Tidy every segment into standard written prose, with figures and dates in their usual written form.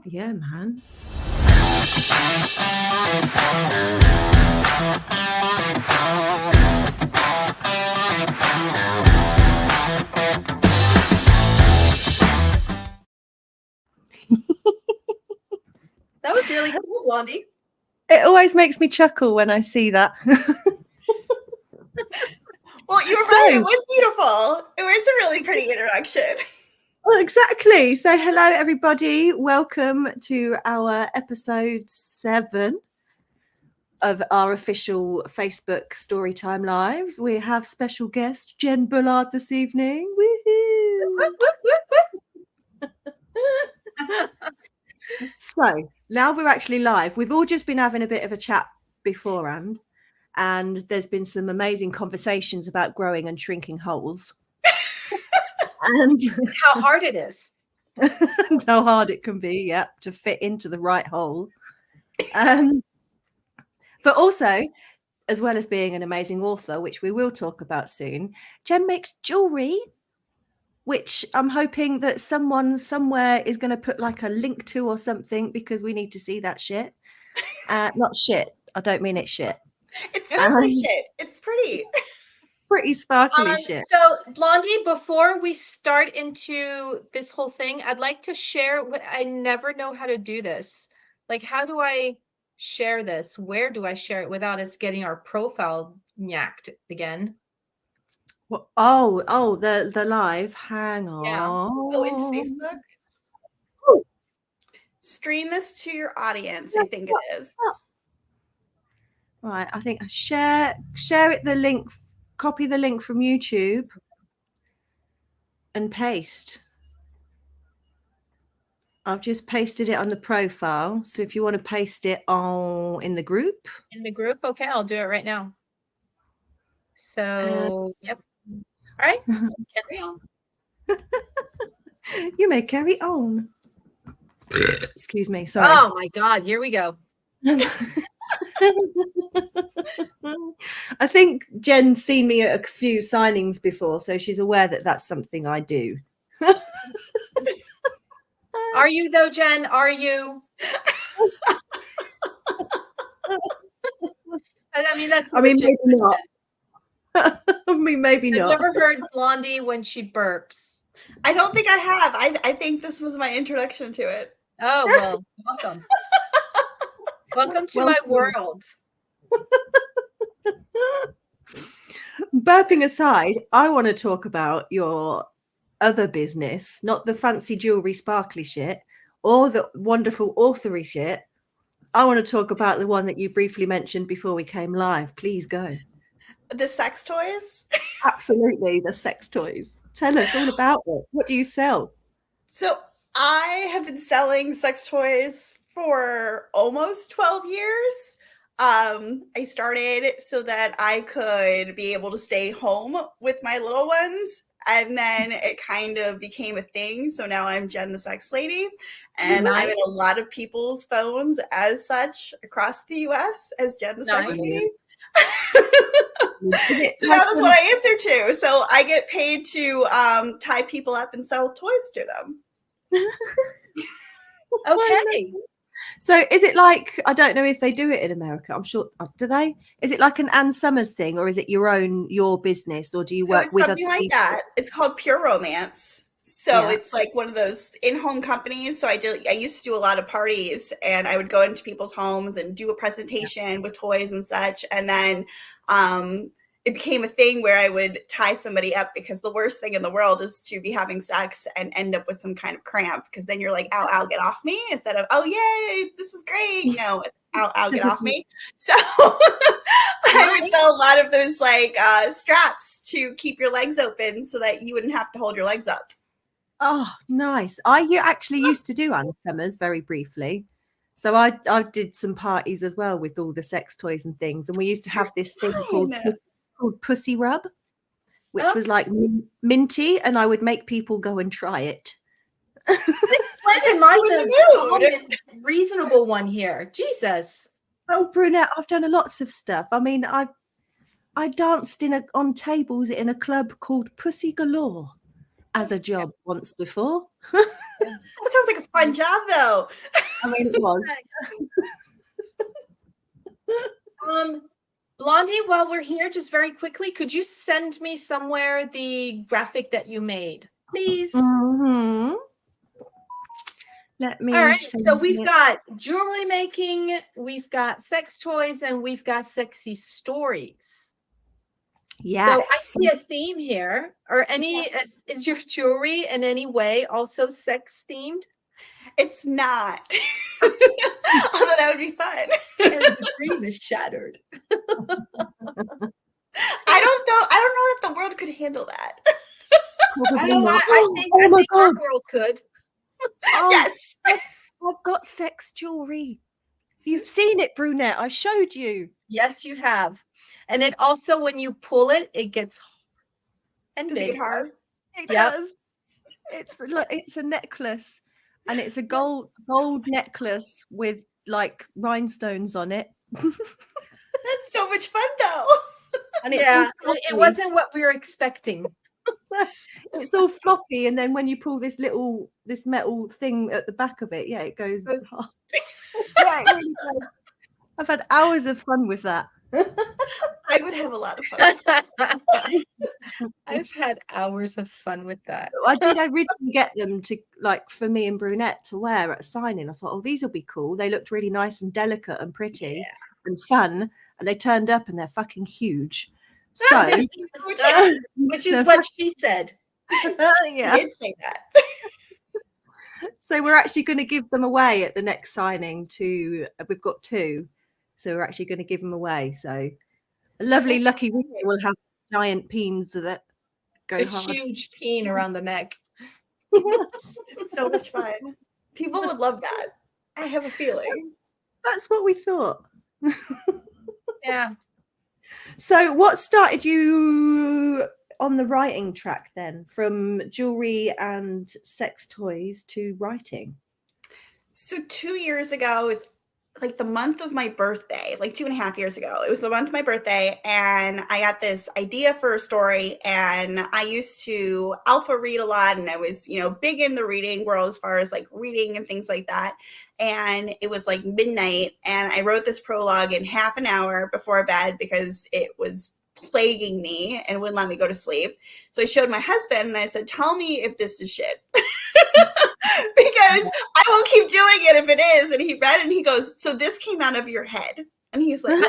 Yeah, man. That was really cool, Blondie. It always makes me chuckle when I see that. Well, you're right. It was beautiful. It was a really pretty introduction. Well, exactly. So hello, everybody. Welcome to our episode 7 of our official Facebook Storytime Lives. We have special guest Jenn Bullard this evening. Woohoo! So now we're actually live. We've all just been having a bit of a chat beforehand, and there's been some amazing conversations about growing and shrinking holes. And how hard it is. And how hard it can be, to fit into the right hole. But also, as well as being an amazing author, which we will talk about soon, Jenn makes jewelry, which I'm hoping that someone somewhere is going to put like a link to or something, because we need to see that shit. Not shit. I don't mean it's shit. It's sparkly shit. It's pretty. Pretty sparkly shit. So, Blondie, before we start into this whole thing, I'd like to share what I never know how to do this. Like, how do I share this? Where do I share it without us getting our profile yacked again? Well, oh, the live. Hang on. Yeah. Oh, into Facebook. Oh. Stream this to your audience. I think it is. Right. I think share it. The link. Copy the link from YouTube and paste. I've just pasted it on the profile. So if you want to paste it in the group. In the group? Okay, I'll do it right now. So, yep. All right. Carry on. You may carry on. Excuse me. Sorry. Oh my God. Here we go. I think Jen's seen me at a few signings before, so she's aware that that's something I do. Are you though, Jenn? Are you? I mean, maybe not. Maybe not. Have you ever heard Blondie when she burps? I don't think I have. I think this was my introduction to it. Oh, well, welcome. Welcome to my world. Burping aside, I want to talk about your other business, not the fancy jewelry sparkly shit or the wonderful authory shit. I want to talk about the one that you briefly mentioned before we came live. Please go. The sex toys? Absolutely, the sex toys. Tell us all about it. What do you sell? So I have been selling sex toys for almost 12 years. I started so that I could be able to stay home with my little ones. And then it kind of became a thing. So now I'm Jenn the Sex Lady. And I'm in a lot of people's phones as such across the US as Jenn the Sex Lady. So now that's what I answer to. So I get paid to tie people up and sell toys to them. Okay. So is it like, I don't know if they do it in America. I'm sure, do they? Is it like an Ann Summers thing, or is it your business, or do you work with something like that? It's called Pure Romance. So it's like one of those in-home companies. So I used to do a lot of parties, and I would go into people's homes and do a presentation with toys and such. And then it became a thing where I would tie somebody up, because the worst thing in the world is to be having sex and end up with some kind of cramp, because then you're like, ow, get off me, instead of, oh, yay, this is great. Ow, get off me. So I would sell a lot of those like straps to keep your legs open so that you wouldn't have to hold your legs up. Oh, nice. I actually used to do Ann Summers very briefly. So I did some parties as well with all the sex toys and things. And we used to have this thing called Pussy Rub, which was like minty, and I would make people go and try it. Mine's a reasonable one here. Jesus. Oh, Brunette, I've done lots of stuff. I mean, I danced on tables in a club called Pussy Galore as a job once before. That sounds like a fun job, though. I mean, it was. Blondie, while we're here, just very quickly, could you send me somewhere the graphic that you made, please? Mm-hmm. Let me. All right, so we've got jewelry making, we've got sex toys, and we've got sexy stories. Yes. So I see a theme here. Or is your jewelry in any way also sex themed? It's not. Although that would be fun. And the dream is shattered. I don't know if the world could handle that. Probably Oh, not. I think our world could. Oh, Yes. I've got sex jewelry. You've seen it, Brunette. I showed you. Yes, you have. And it also, when you pull it, it gets hard and Does it big. get hard? It Yep. does. It's a necklace, and it's a gold necklace with like rhinestones on it. That's so much fun, though. And it's Yeah, all it floppy. wasn't what we were expecting. It's all floppy, and then when you pull this metal thing at the back of it, yeah, it goes. Yeah, it really does. I've had hours of fun with that. I would have a lot of fun. I've had hours of fun with that. I did originally get them to, like, for me and Brunette to wear at a signing. I thought, oh, these will be cool. They looked really nice and delicate and pretty and fun. And they turned up and they're fucking huge. So, which is what she said. yeah. I did say that. So we're actually going to give them away at the next signing. We've got 2, so we're actually going to give them away. So a lovely, lucky winner will have giant peens that go hard. Huge peen around the neck. So much fun. People would love that. I have a feeling. That's what we thought. Yeah. So what started you on the writing track then, from jewelry and sex toys to writing? So 2 years ago is like the month of my birthday, like 2.5 years ago. It was the month of my birthday, and I got this idea for a story. And I used to alpha read a lot, and I was, big in the reading world as far as like reading and things like that. And it was like midnight, and I wrote this prologue in half an hour before bed because it was plaguing me and wouldn't let me go to sleep. So I showed my husband and I said, tell me if this is shit. Because I won't keep doing it if it is. And he read it and he goes, so this came out of your head? And he was like,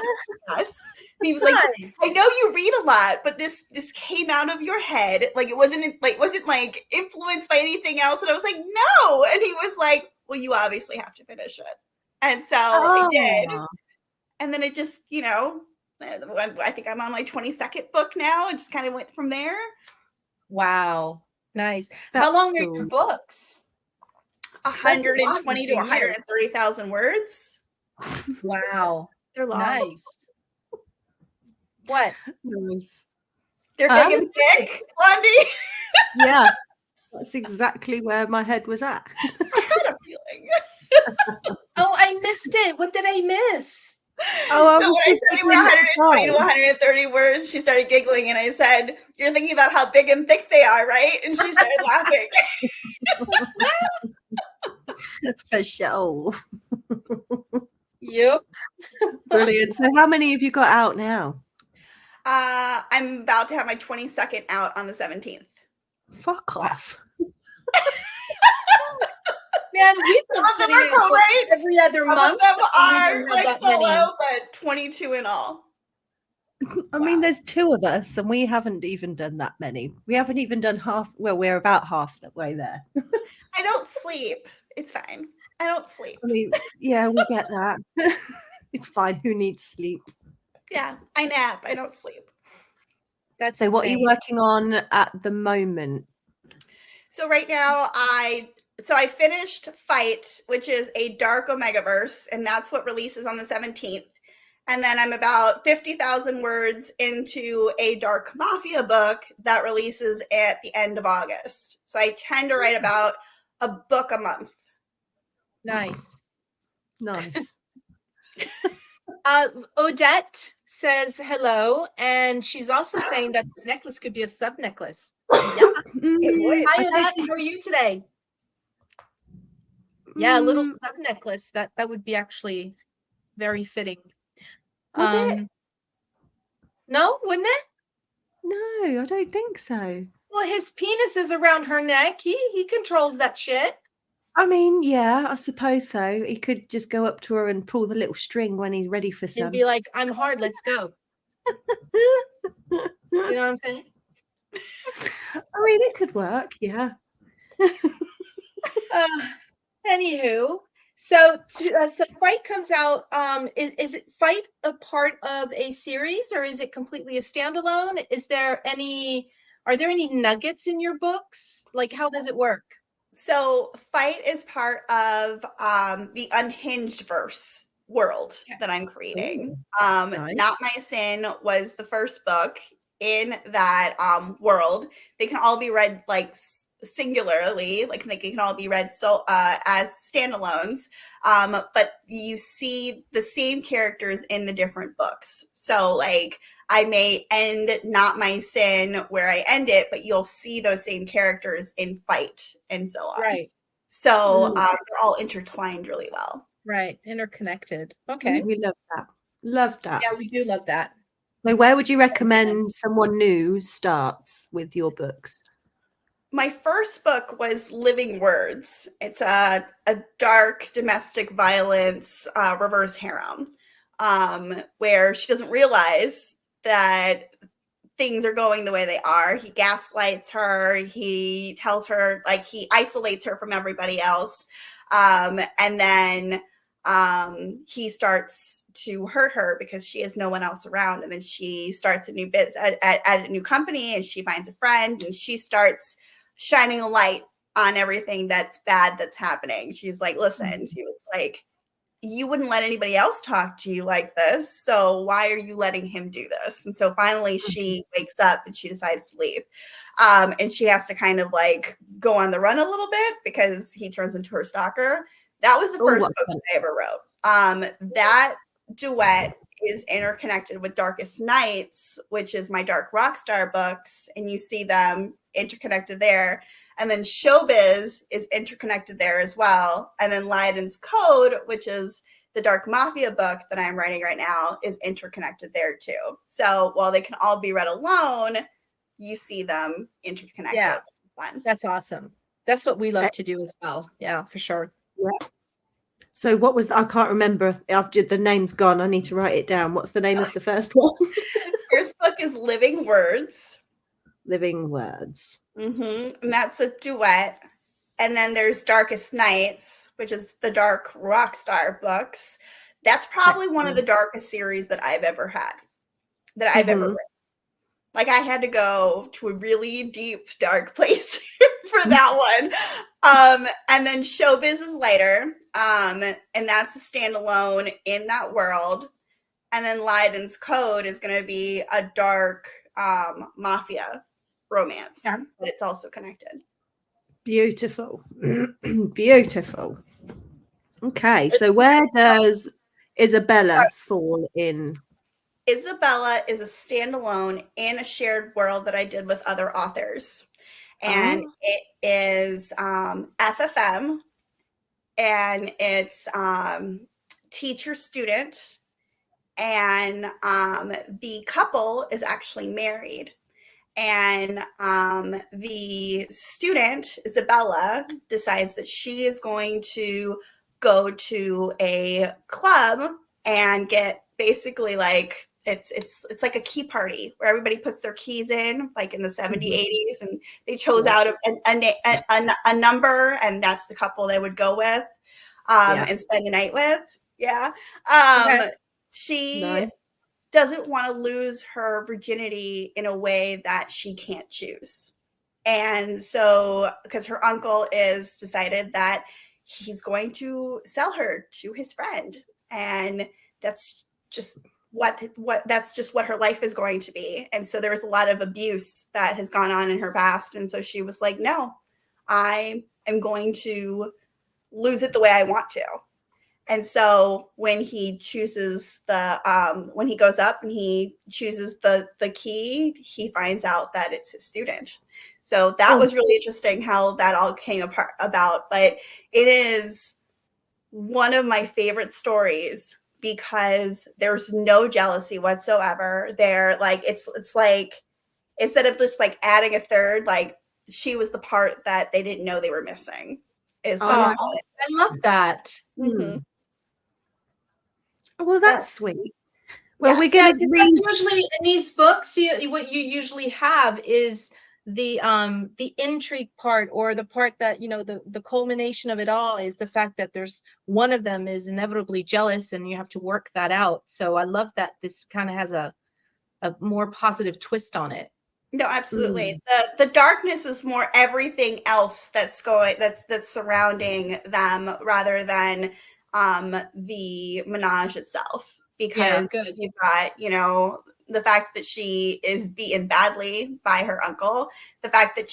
yes. And he was like, I know you read a lot, but this came out of your head. Like it wasn't like influenced by anything else. And I was like, no. And he was like, well, you obviously have to finish it. And so I did. And then it just, I think I'm on my 22nd book now. I just kind of went from there. Wow. Nice. That's How long cool. are your books? 120 to 130,000 words. Wow. They're long. Nice. What? Nice. They're big and thick, Blondie. Yeah. That's exactly where my head was at. I had a feeling. Oh, I missed it. What did I miss? Oh, so when I said they were 120 to 130 words, she started giggling, and I said, you're thinking about how big and thick they are, right? And she started laughing. For sure. Yep. Brilliant. So how many have you got out now? I'm about to have my 22nd out on the 17th. Fuck off. Man, we've been Some of them putting are in books co-writes. every other Some month. of them are Not like that solo, many. but 22 in all. I mean, there's 2 of us, and we haven't even done that many. We haven't even done half. Well, we're about half the way there. I don't sleep. It's fine. I don't sleep. I mean, yeah, we get that. It's fine. Who needs sleep? Yeah, I nap. I don't sleep. That's So what are you insane. working on at the moment? So right now, I finished Fight, which is a dark Omegaverse, and that's what releases on the 17th. And then I'm about 50,000 words into a dark Mafia book that releases at the end of August. So I tend to write about a book a month. Nice. Nice. Odette says hello, and she's also saying that the necklace could be a sub necklace. Yeah. It would. Hi, Odette. How are you today? Yeah, a little sub necklace. That would be actually very fitting. Would it? No, wouldn't it? No, I don't think so. Well, his penis is around her neck. He controls that shit. I mean, yeah, I suppose so. He could just go up to her and pull the little string when he's ready for And some. be like, I'm hard, let's go. You know what I'm saying? I mean, it could work, yeah. Anywho, so Fight comes out. Is it Fight a part of a series, or is it completely a standalone? Are there any nuggets in your books? Like, how does it work? So Fight is part of the Unhinged verse world that I'm creating. Nice. Not My Sin was the first book in that world. They can all be read like singularly, like they can all be read as standalones, but you see the same characters in the different books. So like I may end Not My Sin where I end it, but you'll see those same characters in Fight and so on. Right. So they're all intertwined really well. Right. Interconnected. Okay. We love that. Love that. Yeah, we do love that. So where would you recommend someone new starts with your books? My first book was Living Words. It's a dark domestic violence reverse harem, where she doesn't realize that things are going the way they are. He gaslights her. He tells her, like, he isolates her from everybody else. And then he starts to hurt her because she has no one else around. And then she starts a new business at a new company, and she finds a friend, and she starts shining a light on everything that's bad that's happening. She's like, listen, she was like, you wouldn't let anybody else talk to you like this, so why are you letting him do this? And so finally she wakes up and she decides to leave. And she has to kind of like go on the run a little bit because he turns into her stalker. That was the first book that I ever wrote. That duet is interconnected with Darkest Nights, which is my Dark Rockstar books, and you see them interconnected there. And then Showbiz is interconnected there as well. And then Lydon's Code, which is the Dark Mafia book that I'm writing right now, is interconnected there too. So while they can all be read alone, you see them interconnected. Yeah, fun. That's awesome. That's what we love to do as well. Yeah, for sure. Yeah. So what was I can't remember. After the name's gone, I need to write it down. What's the name of the first one? First book is Living Words. Living Words. And that's a duet. And then there's Darkest Nights, which is the Dark Rockstar books. That's probably one of the darkest series that I've ever had, that I've ever written. Like I had to go to a really deep, dark place for that one. And then Showbiz is later. And that's a standalone in that world. And then Lydon's Code is going to be a dark mafia romance, but it's also connected. Beautiful. Beautiful. Okay, so where does Isabela fall in? Isabela is a standalone in a shared world that I did with other authors. And it is FFM, and it's teacher-student, and the couple is actually married. And the student, Isabela, decides that she is going to go to a club and get basically like it's like a key party where everybody puts their keys in, like in the 70s, 80s, and they chose out a number, and that's the couple they would go with and spend the night with. Yeah. She doesn't want to lose her virginity in a way that she can't choose. And so, because her uncle is decided that he's going to sell her to his friend, and that's just what her life is going to be. And so there was a lot of abuse that has gone on in her past. And so she was like, no, I am going to lose it the way I want to. And so when he chooses when he goes up and he chooses the key, he finds out that it's his student. So that was really interesting how that all came about. But it is one of my favorite stories because there's no jealousy whatsoever. They're like, it's like, instead of just like adding a third, like she was the part that they didn't know they were missing. Is what Oh, it was. I love that. Mhm. Well, that's Yes. sweet. Well, we're Yes. Yeah, going to because read. that's usually in these books, what you usually have is the intrigue part, or the part that, the culmination of it all is the fact that there's one of them is inevitably jealous and you have to work that out. So I love that this kind of has a more positive twist on it. No, absolutely. The darkness is more everything else that's surrounding them rather than the menage itself. Yeah, Because good. you've got, the fact that she is beaten badly by her uncle, the fact that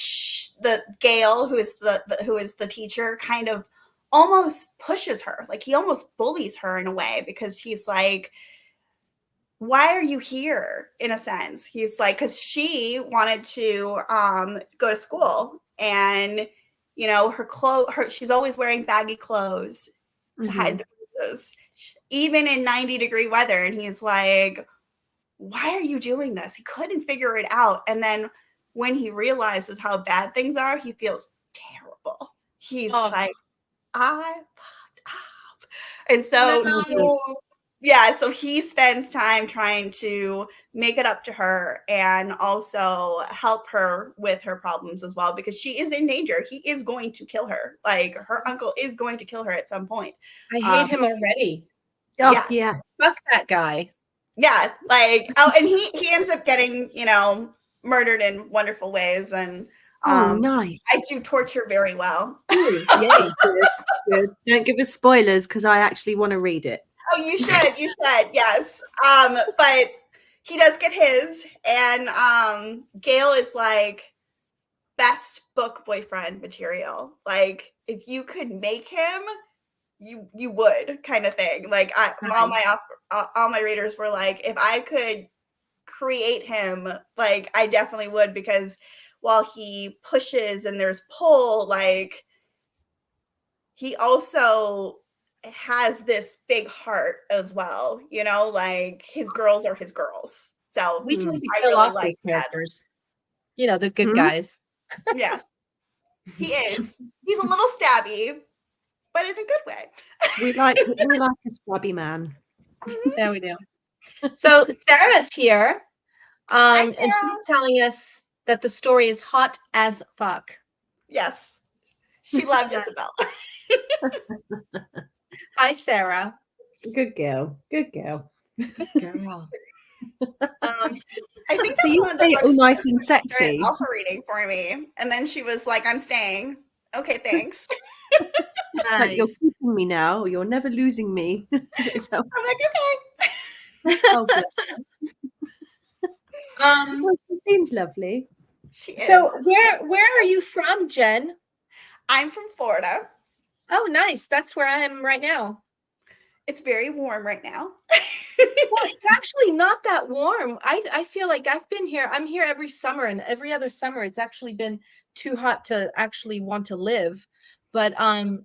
the Gail, who is the teacher, kind of almost pushes her, like he almost bullies her in a way, because he's like, why are you here, in a sense? He's like, because she wanted to go to school, and she's always wearing baggy clothes to hide the bruises, even in 90-degree weather. And he's like, why are you doing this? He couldn't figure it out. And then when he realizes how bad things are, he feels terrible. He's like, I fucked up. And so so he spends time trying to make it up to her and also help her with her problems as well, because she is in danger. He is going to kill her. Like, her uncle is going to kill her at some point. I hate him already. Oh, yeah. Fuck that guy. Yeah, like, and he ends up getting, murdered in wonderful ways. And nice. I do torture very well. Yay, good. Don't give us spoilers, because I actually want to read it. Oh, you should, yes. But he does get his, and Gail is like best book boyfriend material. Like, if you could make him, you would, kind of thing. Like, all my readers were like, if I could create him, like, I definitely would, because while he pushes and there's pull, like, he also has this big heart as well, like, his girls are his girls. So We tend to I kill really off like those that. characters. The good guys. Yes, he is. He's a little stabby, but in a good way. We like a stabby man. Yeah, we do. So Sarah's here, Hi, and Sarah. she's telling us that the story is hot as fuck. Yes, she loved Isabella. Hi, Sarah. Good girl. Good girl. I think So that's you one of say the it all books nice and during sexy. alpha reading for me, and then she was like, "I'm staying." Okay, thanks. Like, you're Nice. keeping me now. You're never losing me. So, I'm like, okay. oh, good. Well, she seems lovely. She is. So where are you from, Jen? I'm from Florida. Oh, nice. That's where I am right now. It's very warm right now. Well, it's actually not that warm. I feel like I'm here every summer, and every other summer it's actually been too hot to actually want to live. But I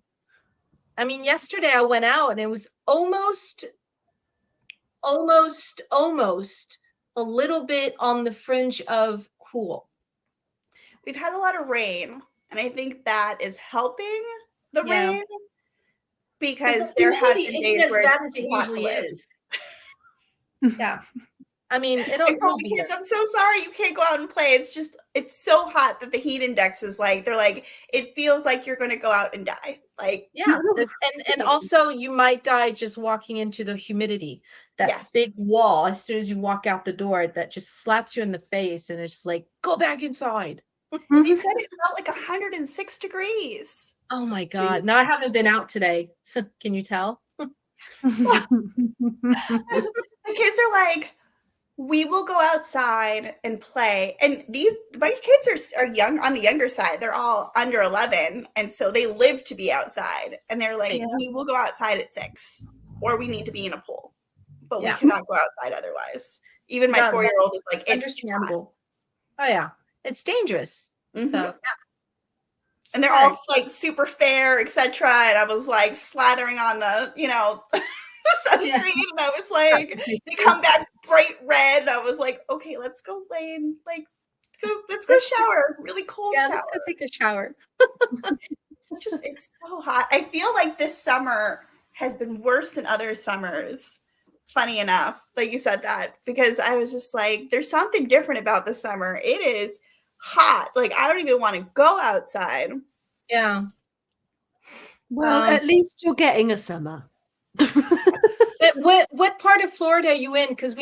mean, yesterday I went out and it was almost a little bit on the fringe of cool. We've had a lot of rain, and I think that is helping the rain, because there have been days where it's as it's it hot to usually live. is. Yeah. I mean, I told the kids, I'm so sorry you can't go out and play. It's so hot that the heat index is like, they're like, it feels like you're going to go out and die. Like, yeah. And also you might die just walking into the humidity. That big wall, as soon as you walk out the door, that just slaps you in the face, and it's like, go back inside. They said it felt like 106 degrees. Oh my God. No, I haven't been out today. So can you tell? The kids are like, we will go outside and play. And my kids are young, on the younger side. They're all under 11. And so they live to be outside. And they're like, we will go outside at 6, or we need to be in a pool. But we cannot go outside otherwise. Even my 4-year-old is like, it's understandable. Oh yeah. It's dangerous. So yeah. And they're all like super fair, etc. And I was like slathering on the, sunscreen. And I was like, they come back bright red. And I was like, okay, let's go lay in, like, let's go shower. Really cold shower. Let's go take a shower. It's so hot. I feel like this summer has been worse than other summers. Funny enough, like you said that, because I was just like, there's something different about the summer. It is hot. Like, I don't even want to go outside. Yeah. Well, at least you're getting a summer. What part of Florida are you in? Because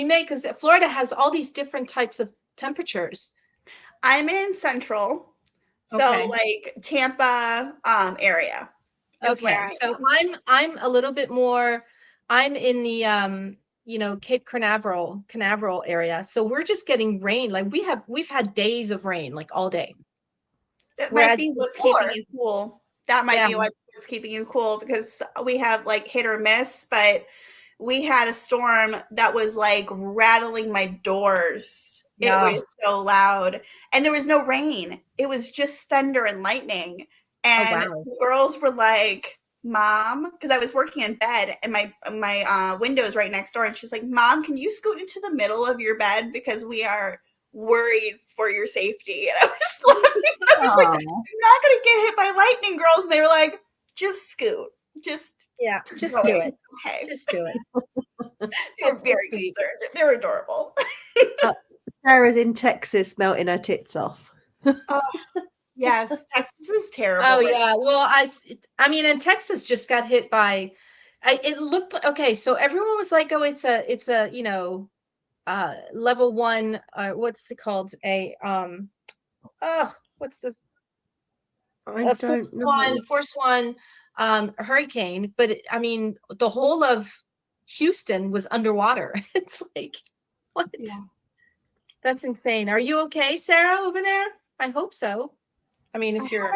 Florida has all these different types of temperatures. I'm in Central, so like Tampa area. Okay, so I'm a little bit more. I'm in the Cape Canaveral area. So we're just getting rain. Like we've had days of rain, like all day. That might be what's keeping you cool. That might be what's keeping you cool, because we have like hit or miss, but we had a storm that was like rattling my doors. Yeah. It was so loud, and there was no rain. It was just thunder and lightning. And the girls were like, Mom, because I was working in bed and my window is right next door. And she's like, Mom, can you scoot into the middle of your bed? Because we are worried for your safety. And I was like, I'm not going to get hit by lightning, girls. And they were like, just scoot. Just do it. Okay. Just do it. They were very concerned. They were adorable. Sarah's in Texas melting her tits off. Yes, Texas is terrible. Oh yeah, well, I mean, and Texas just got hit by. It looked okay. So everyone was like, "Oh, it's a level 1. What's it called? What's this? Force 1 hurricane." But I mean, the whole of Houston was underwater. It's like, what? Yeah. That's insane. Are you okay, Sarah, over there? I hope so. I mean, if you're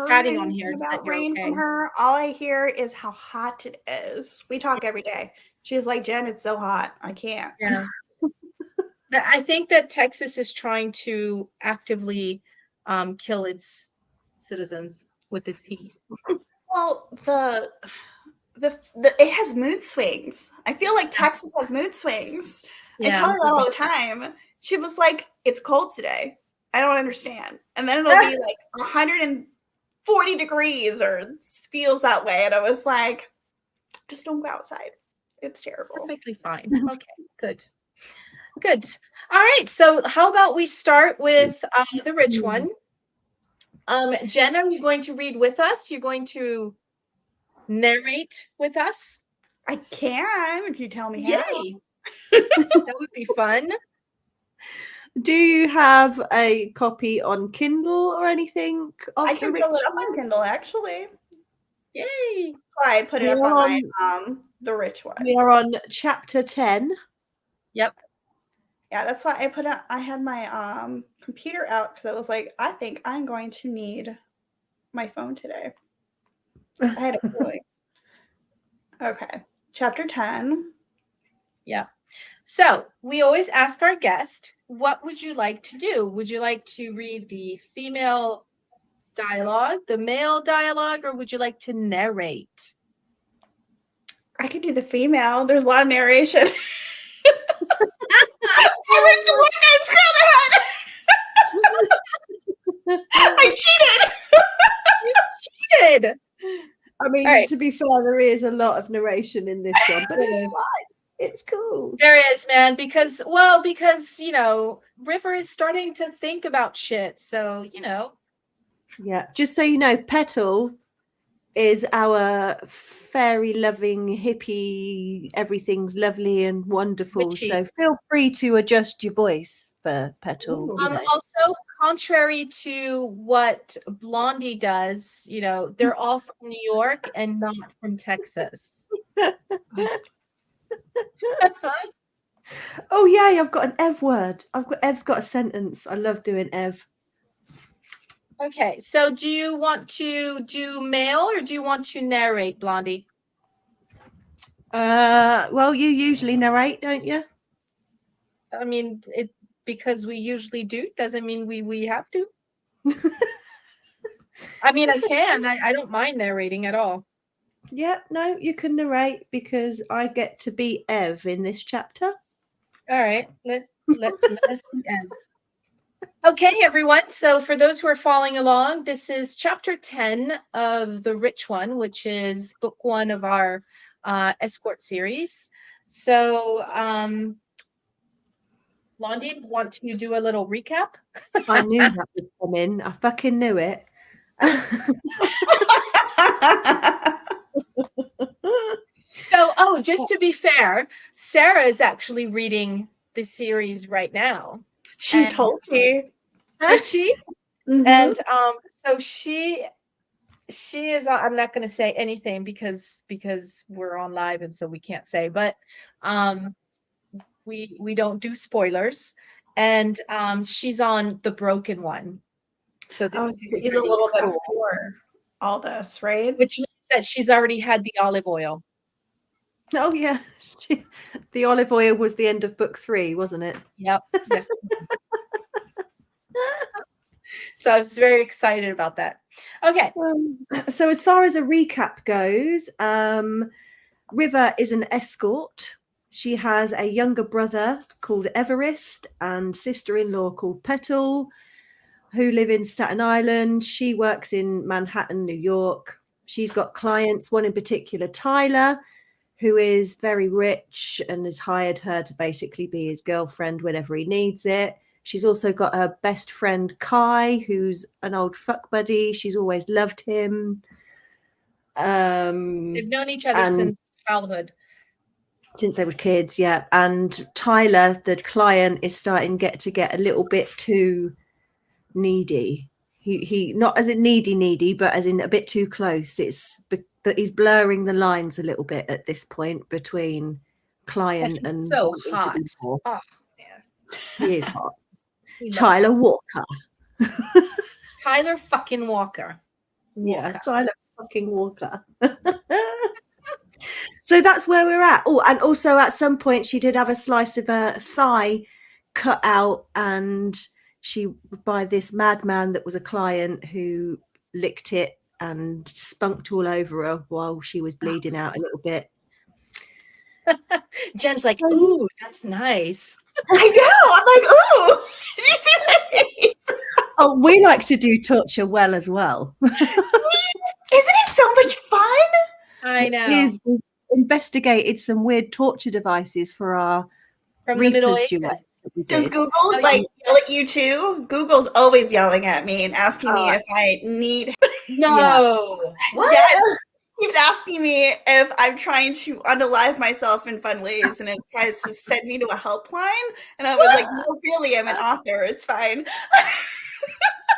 chatting on here, about rain from her, all I hear is how hot it is. We talk every day. She's like, Jen, it's so hot. I can't. Yeah. I think that Texas is trying to actively kill its citizens with its heat. Well, it has mood swings. I feel like Texas has mood swings. I tell her that all the time. She was like, it's cold today. I don't understand. And then it'll be like 140 degrees or feels that way. And I was like, just don't go outside. It's terrible. Perfectly fine. Okay, good. All right. So how about we start with the rich one? Jen, are you going to read with us? You're going to narrate with us? I can, if you tell me how. Yay. That would be fun. Do you have a copy on Kindle or anything? I can pull it up on Kindle, actually. Yay! That's why I put it up on my the rich one. We are on chapter 10. Yep. Yeah, that's why I had my computer out, because I was like, I think I'm going to need my phone today. I had a feeling. Okay, chapter 10. Yeah. So we always ask our guest, what would you like to do? Would you like to read the female dialogue, the male dialogue, or would you like to narrate? I could do the female. There's a lot of narration. I like to look and scroll ahead. I cheated. You cheated. I mean, to be fair, there is a lot of narration in this one, but it's cool. There is, man, because River is starting to think about shit. So, Yeah, just so you know, Petal is our fairy loving hippie, everything's lovely and wonderful. Witchy. So feel free to adjust your voice for Petal. Also, contrary to what Blondie does, they're all from New York and not from Texas. Oh yeah, I've got an Ev word. Ev's got a sentence. I love doing Ev. Okay, so do you want to do male or do you want to narrate, Blondie? Well, you usually narrate, don't you? I mean, because we usually do doesn't mean we have to. I mean, I can. I don't mind narrating at all. Yeah, no, you can narrate because I get to be Ev in this chapter. All right. Let us see Ev. Okay, everyone. So for those who are following along, this is chapter 10 of The Rich One, which is book 1 of our escort series. So, Blondie, want to do a little recap? I knew that was coming. I fucking knew it. So, just to be fair, Sarah is actually reading the series right now. She told me. Did she? Mhm. And so she is, I'm not going to say anything because we're on live and so we can't say, but we don't do spoilers, and she's on the broken one. So this is she's a little bit before all this, right? which means that she's already had the olive oil. Oh yeah, the olive oil was the end of book 3, wasn't it? Yep. Yes. So I was very excited about that. Okay. So as far as a recap goes, River is an escort. She has a younger brother called Everest and sister-in-law called Petal, who live in Staten Island. She works in Manhattan, New York. She's got clients, one in particular, Tyler, who is very rich and has hired her to basically be his girlfriend whenever he needs it. She's also got her best friend, Kai, who's an old fuck buddy. She's always loved him. They've known each other since childhood. Since they were kids, yeah. And Tyler, the client, is starting to get a little bit too needy. He not as in needy, but as in a bit too close. It's that he's blurring the lines a little bit at this point between client and so hot. Oh man, he is hot. Tyler Walker. Tyler fucking Walker. Yeah, Tyler fucking Walker. So that's where we're at. Oh, and also at some point she did have a slice of her thigh cut out, and she by this madman that was a client who licked it and spunked all over her while she was bleeding out a little bit. Jen's like, ooh, that's nice. I know. I'm like, ooh, did you see my face? Oh, we like to do torture well as well. Isn't it so much fun? I know. We've investigated some weird torture devices for our from the Middle Ages. Does Google yell at you too? Google's always yelling at me and asking me if I need. No. Yeah. What? Yes. Keeps asking me if I'm trying to unalive myself in fun ways, and it tries to send me to a helpline. And I was like, no, really, I'm an author. It's fine.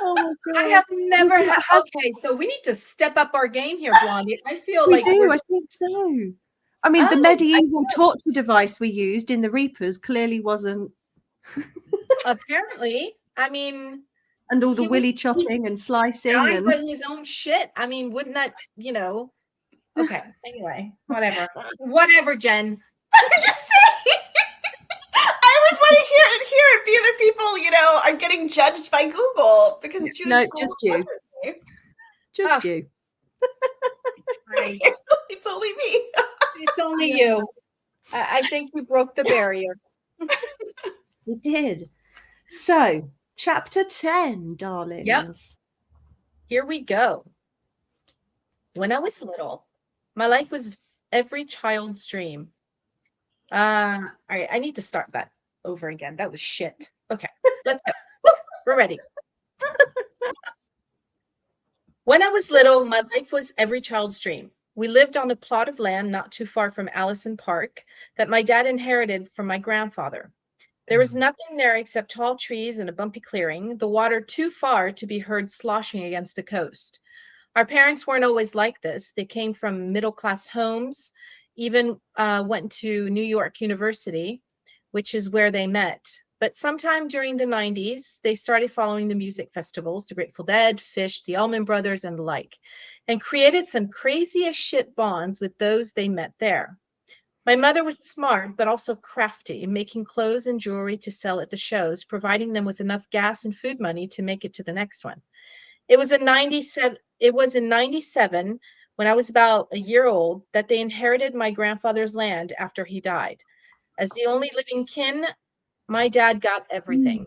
Oh my God. I have never had. Okay, so we need to step up our game here, Blondie. I feel like I think so. I mean, the medieval torture device we used in the Reapers clearly wasn't. Apparently, I mean, and all the willy chopping and slicing and his own shit. I mean, wouldn't that, Okay. Anyway, whatever, Jen. I'm just saying. I always want to hear if the other people, are getting judged by Google because just you. Just you. Right. It's only me. It's only you. I think you broke the barrier. We did. So, chapter 10, darlings. Yep. Here we go. When I was little, my life was every child's dream. All right, I need to start that over again. That was shit. Okay, let's go. We're ready. When I was little, my life was every child's dream. We lived on a plot of land not too far from Allison Park that my dad inherited from my grandfather. There was nothing there except tall trees and a bumpy clearing, the water too far to be heard sloshing against the coast. Our parents weren't always like this. They came from middle-class homes, even went to New York University, which is where they met. But sometime during the 90s, they started following the music festivals, the Grateful Dead, Phish, the Allman Brothers, and the like, and created some crazy as shit bonds with those they met there. My mother was smart, but also crafty, making clothes and jewelry to sell at the shows, providing them with enough gas and food money to make it to the next one. It was in 97. It was in 97 when I was about a year old that they inherited my grandfather's land after he died. As the only living kin, my dad got everything.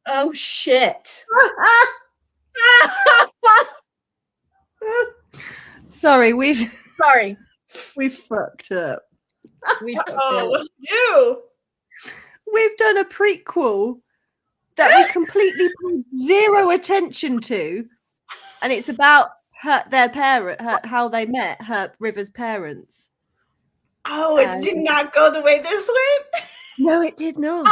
Oh shit. Sorry, we've Sorry. fucked up. We fucked Oh, up. what'd you do? We've done a prequel that we completely paid zero attention to, and it's about how they met, River's parents. Oh, it did not go the way this went? No, it did not.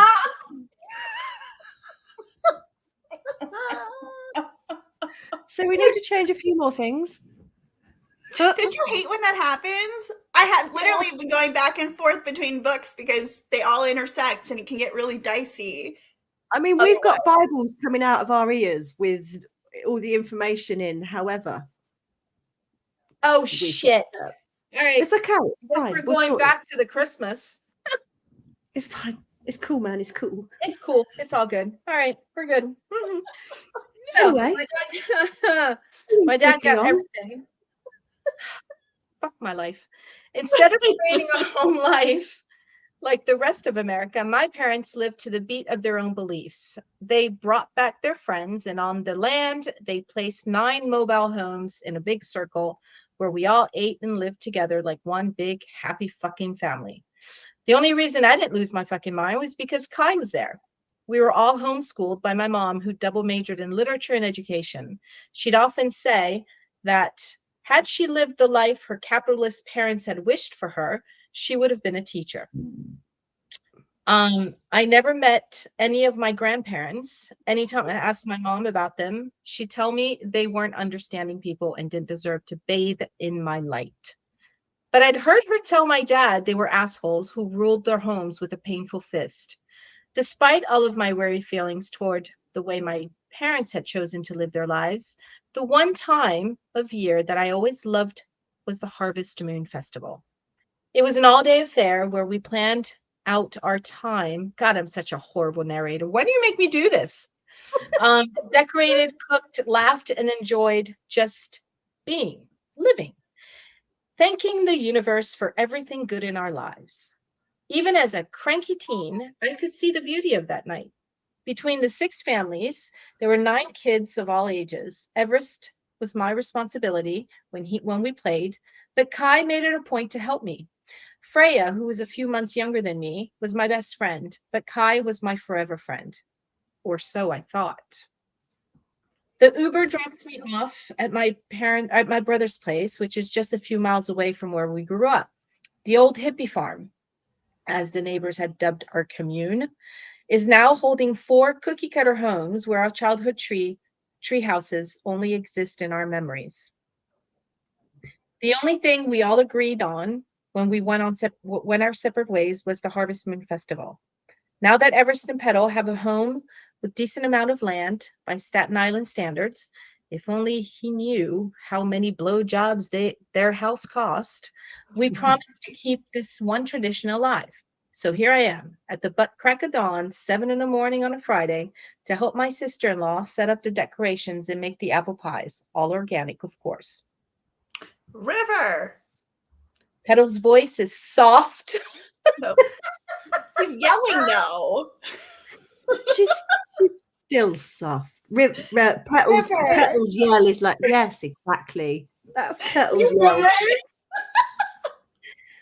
So we need to change a few more things. Did you hate when that happens? I had literally been going back and forth between books because they all intersect and it can get really dicey. I mean, we've got Bibles coming out of our ears with all the information in, however. Oh, shit. All right. It's okay. We're going back to the Christmas. It's fine. It's cool, man. It's cool. It's cool. It's all good. All right. We're good. Mm-hmm. So, anyway, my dad got everything. Fuck my life. Instead of creating a home life like the rest of America, my parents lived to the beat of their own beliefs. They brought back their friends, and on the land, they placed 9 mobile homes in a big circle where we all ate and lived together like one big happy fucking family. The only reason I didn't lose my fucking mind was because Kai was there. We were all homeschooled by my mom, who double majored in literature and education. She'd often say that had she lived the life her capitalist parents had wished for her, she would have been a teacher. I never met any of my grandparents. Anytime I asked my mom about them, she'd tell me they weren't understanding people and didn't deserve to bathe in my light. But I'd heard her tell my dad they were assholes who ruled their homes with a painful fist. Despite all of my wary feelings toward the way my parents had chosen to live their lives, the one time of year that I always loved was the Harvest Moon Festival. It was an all-day affair where we planned out our time. God, I'm such a horrible narrator. Why do you make me do this? Decorated, cooked, laughed, and enjoyed just being, living, thanking the universe for everything good in our lives. Even as a cranky teen, I could see the beauty of that night. Between the 6 families, there were 9 kids of all ages. Everest was my responsibility when we played, but Kai made it a point to help me. Freya, who was a few months younger than me, was my best friend, but Kai was my forever friend. Or so I thought. The Uber drops me off at my brother's place, which is just a few miles away from where we grew up. The old hippie farm, as the neighbors had dubbed our commune, is now holding 4 cookie-cutter homes where our childhood tree houses only exist in our memories. The only thing we all agreed on when we went our separate ways was the Harvest Moon Festival. Now that Everest and Petal have a home with decent amount of land by Staten Island standards, if only he knew how many blowjobs their house cost, we promised to keep this one tradition alive. So here I am at the butt crack of dawn, 7 a.m. on a Friday, to help my sister-in-law set up the decorations and make the apple pies, all organic, of course. River. Petal's voice is soft. No. He's yelling though. She's still soft. Petal's yell is like, yes, exactly. That's Petal's yell.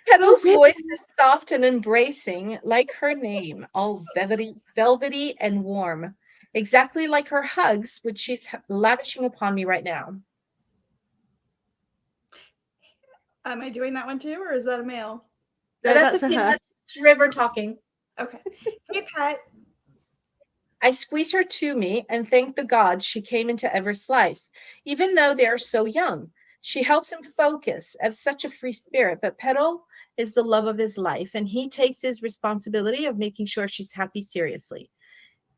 Petal's voice is soft and embracing, like her name, all velvety and warm, exactly like her hugs, which she's lavishing upon me right now. Am I doing that one too, or is that a male? No, that's River talking. Okay. Hey, Pet. I squeeze her to me and thank the gods she came into Everest's life, even though they are so young. She helps him focus, of such a free spirit, but Petal is the love of his life, and he takes his responsibility of making sure she's happy seriously.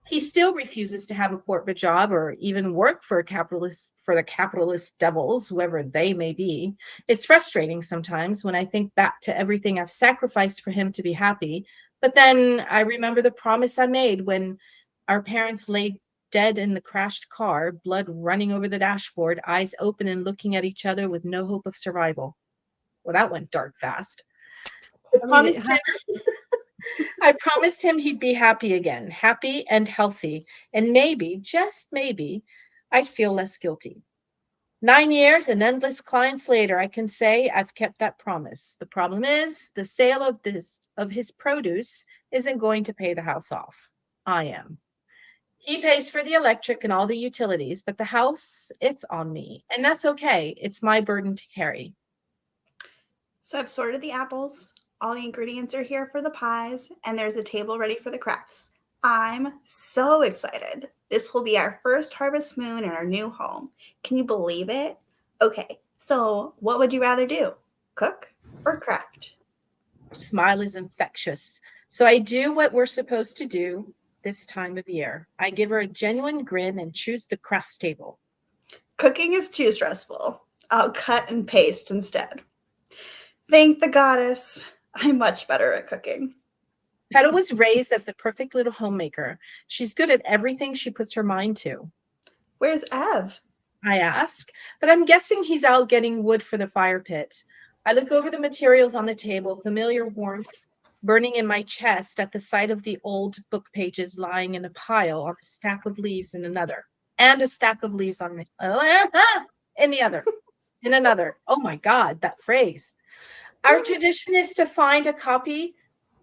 He still refuses to have a corporate job or even work for the capitalist devils, whoever they may be. It's frustrating sometimes when I think back to everything I've sacrificed for him to be happy, but then I remember the promise I made when our parents laid dead in the crashed car, blood running over the dashboard, eyes open and looking at each other with no hope of survival. Well, that went dark fast. I promised him he'd be happy again, happy and healthy, and maybe, just maybe, I'd feel less guilty. 9 years and endless clients later, I can say I've kept that promise. The problem is the sale of his produce isn't going to pay the house off. I am. He pays for the electric and all the utilities, but the house, it's on me. And that's okay. It's my burden to carry. So I've sorted the apples. All the ingredients are here for the pies, and there's a table ready for the crafts. I'm so excited. This will be our first harvest moon in our new home. Can you believe it? Okay, so what would you rather do? Cook or craft? Smile is infectious. So I do what we're supposed to do this time of year. I give her a genuine grin and choose the crafts table. Cooking is too stressful. I'll cut and paste instead. Thank the goddess. I'm much better at cooking. Petal was raised as the perfect little homemaker. She's good at everything she puts her mind to. Where's Ev? I ask, but I'm guessing he's out getting wood for the fire pit. I look over the materials on the table, familiar warmth burning in my chest at the sight of the old book pages lying in a pile on a stack of leaves in another, and a stack of leaves on in the other, in another. Oh my God, that phrase. Our tradition is to find a copy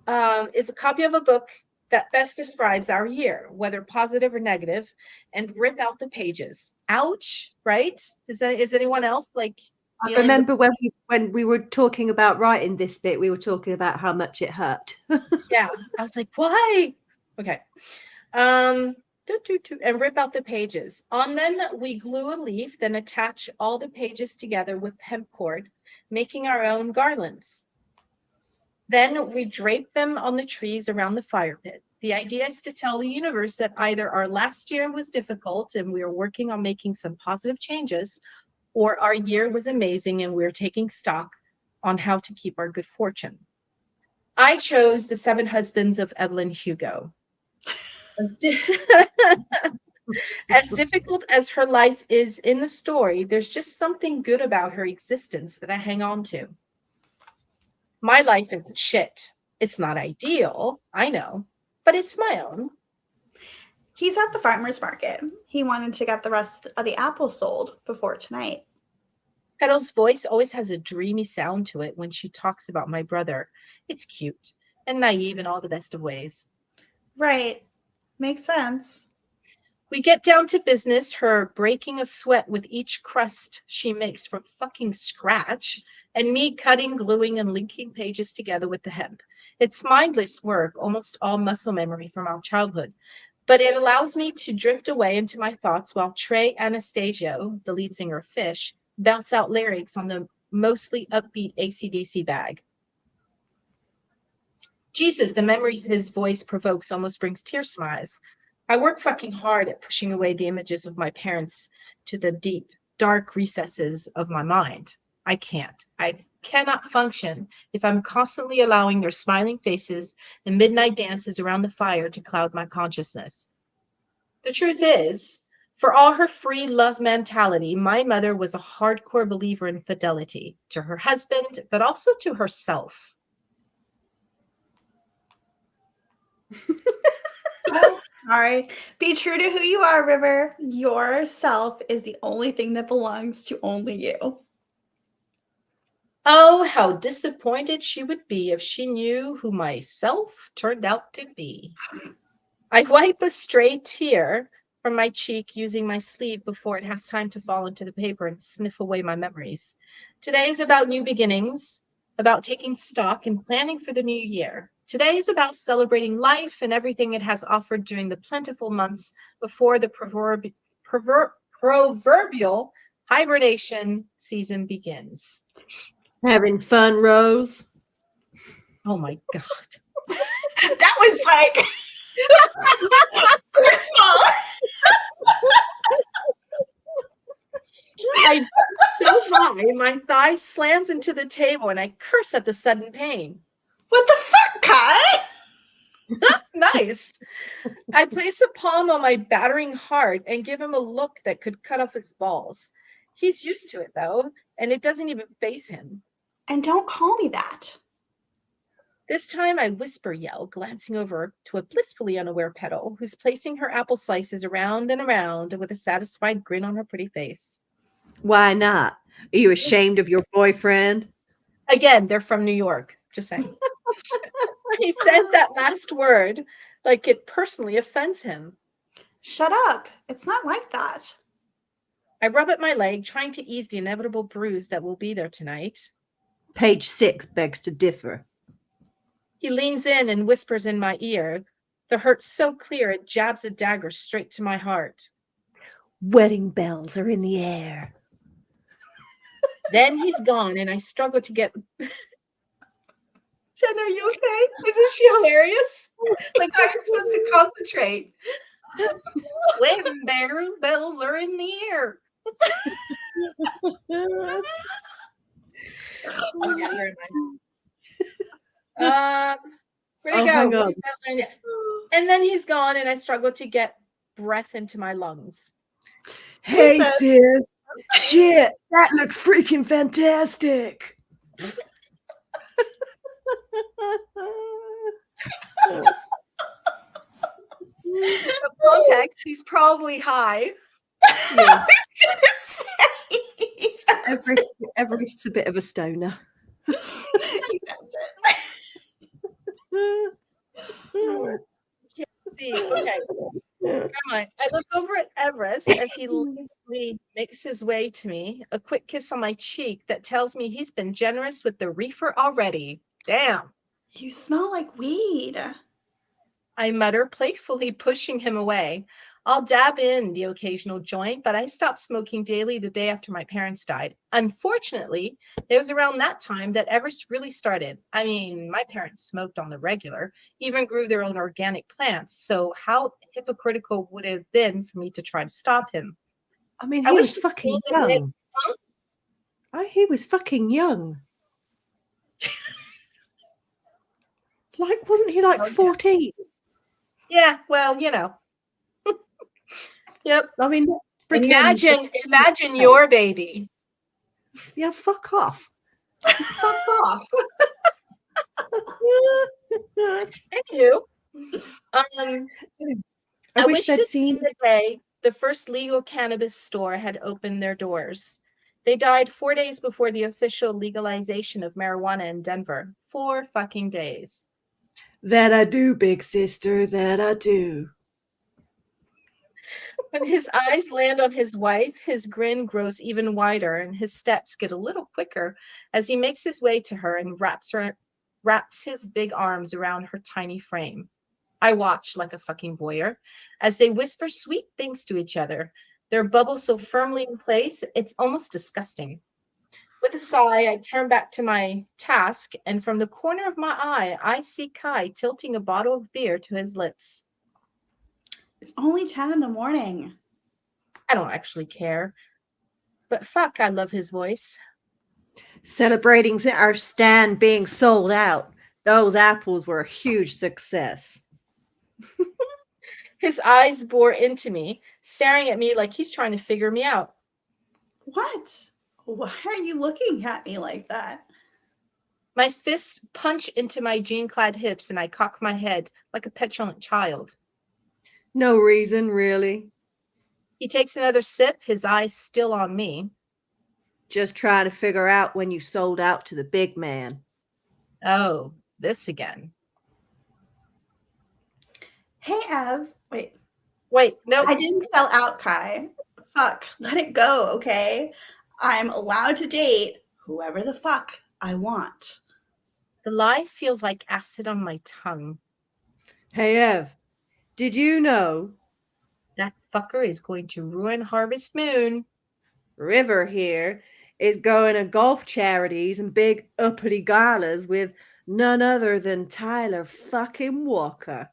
of a book that best describes our year, whether positive or negative, and rip out the pages. Ouch, right? Is anyone else like? I remember when we were talking about writing this bit, we were talking about how much it hurt. Yeah, I was like, why? Okay. And rip out the pages. On them, we glue a leaf, then attach all the pages together with hemp cord, making our own garlands. Then we drape them on the trees around the fire pit. The idea is to tell the universe that either our last year was difficult and we are working on making some positive changes, or our year was amazing and we're taking stock on how to keep our good fortune. I chose The Seven Husbands of Evelyn Hugo. As difficult as her life is in the story, there's just something good about her existence that I hang on to. My life isn't shit. It's not ideal, I know, but it's my own. He's at the farmer's market. He wanted to get the rest of the apples sold before tonight. Petal's voice always has a dreamy sound to it when she talks about my brother. It's cute and naive in all the best of ways. Right. Makes sense. We get down to business, her breaking a sweat with each crust she makes from fucking scratch, and me cutting, gluing, and linking pages together with the hemp. It's mindless work, almost all muscle memory from our childhood, but it allows me to drift away into my thoughts while Trey Anastasio, the lead singer of Fish, bounce out lyrics on the mostly upbeat AC/DC bag. Jesus, the memories his voice provokes almost brings tears to my eyes. I work fucking hard at pushing away the images of my parents to the deep, dark recesses of my mind. I can't. I cannot function if I'm constantly allowing their smiling faces and midnight dances around the fire to cloud my consciousness. The truth is, for all her free love mentality, my mother was a hardcore believer in fidelity to her husband, but also to herself. All right. Be true to who you are, River. Yourself is the only thing that belongs to only you. Oh, how disappointed she would be if she knew who myself turned out to be. I wipe a stray tear from my cheek using my sleeve before it has time to fall into the paper and sniff away my memories. Today is about new beginnings, about taking stock and planning for the new year. Today is about celebrating life and everything it has offered during the plentiful months before the proverbial hibernation season begins. Having fun, Rose? Oh my God. That was like small. I'm so high, my thigh slams into the table and I curse at the sudden pain. What the fuck, Kai? Nice. I place a palm on my battering heart and give him a look that could cut off his balls. He's used to it, though, and it doesn't even faze him. And don't call me that. This time I whisper yell, glancing over to a blissfully unaware petal who's placing her apple slices around and around with a satisfied grin on her pretty face. Why not? Are you ashamed of your boyfriend? Again, they're from New York. Just saying. He says that last word like it personally offends him. Shut up. It's not like that. I rub at my leg, trying to ease the inevitable bruise that will be there tonight. Page 6 begs to differ. He leans in and whispers in my ear, the hurt so clear it jabs a dagger straight to my heart. Wedding bells are in the air. Then he's gone, and I struggle to get... Jen, are you okay? Isn't she hilarious? Like I'm supposed to concentrate. Wedding bells are in the air. Okay, where am I? Where'd he go? hang on. Wedding bells are in the air. And then he's gone, and I struggle to get breath into my lungs. Hey, sis. Shit, that looks freaking fantastic. For context, he's probably high. Yeah. He sounds Everest's a bit of a stoner. it. See, okay. Come on. I look over at Everest as he lazily makes his way to me, a quick kiss on my cheek that tells me he's been generous with the reefer already. Damn. You smell like weed. I mutter, playfully pushing him away. I'll dab in the occasional joint, but I stopped smoking daily the day after my parents died. Unfortunately, it was around that time that Everest really started. I mean, my parents smoked on the regular, even grew their own organic plants. So how hypocritical would it have been for me to try to stop him? I mean, I he wish was the fucking world had young. He was fucking young. Like, wasn't he like Oh, yeah. 14? Yeah, well, you know. Yep. I mean, let's pretend- Imagine your baby. Yeah, fuck off. Fuck off. Anywho, I wish they'd to seen. see the day the first legal cannabis store had opened their doors. They died 4 days before the official legalization of marijuana in Denver. 4 fucking days. That I do, big sister, that I do. When his eyes land on his wife, his grin grows even wider and his steps get a little quicker as he makes his way to her and wraps his big arms around her tiny frame. I watch like a fucking voyeur as they whisper sweet things to each other, their bubble so firmly in place, it's almost disgusting. With a sigh, I turn back to my task, and from the corner of my eye, I see Kai tilting a bottle of beer to his lips. It's only 10 in the morning. I don't actually care. But fuck, I love his voice. Celebrating our stand being sold out. Those apples were a huge success. His eyes bore into me, staring at me like he's trying to figure me out. What? Why are you looking at me like that? My fists punch into my jean-clad hips and I cock my head like a petulant child. No reason, really. He takes another sip, his eyes still on me. Just trying to figure out when you sold out to the big man. Oh, this again. Hey, Ev. Wait, no. I didn't sell out, Kai. Fuck. Let it go, okay? I'm allowed to date whoever the fuck I want. The lie feels like acid on my tongue. Hey, Ev, did you know that fucker is going to ruin Harvest Moon? River here is going to golf charities and big uppity galas with none other than Tyler fucking Walker.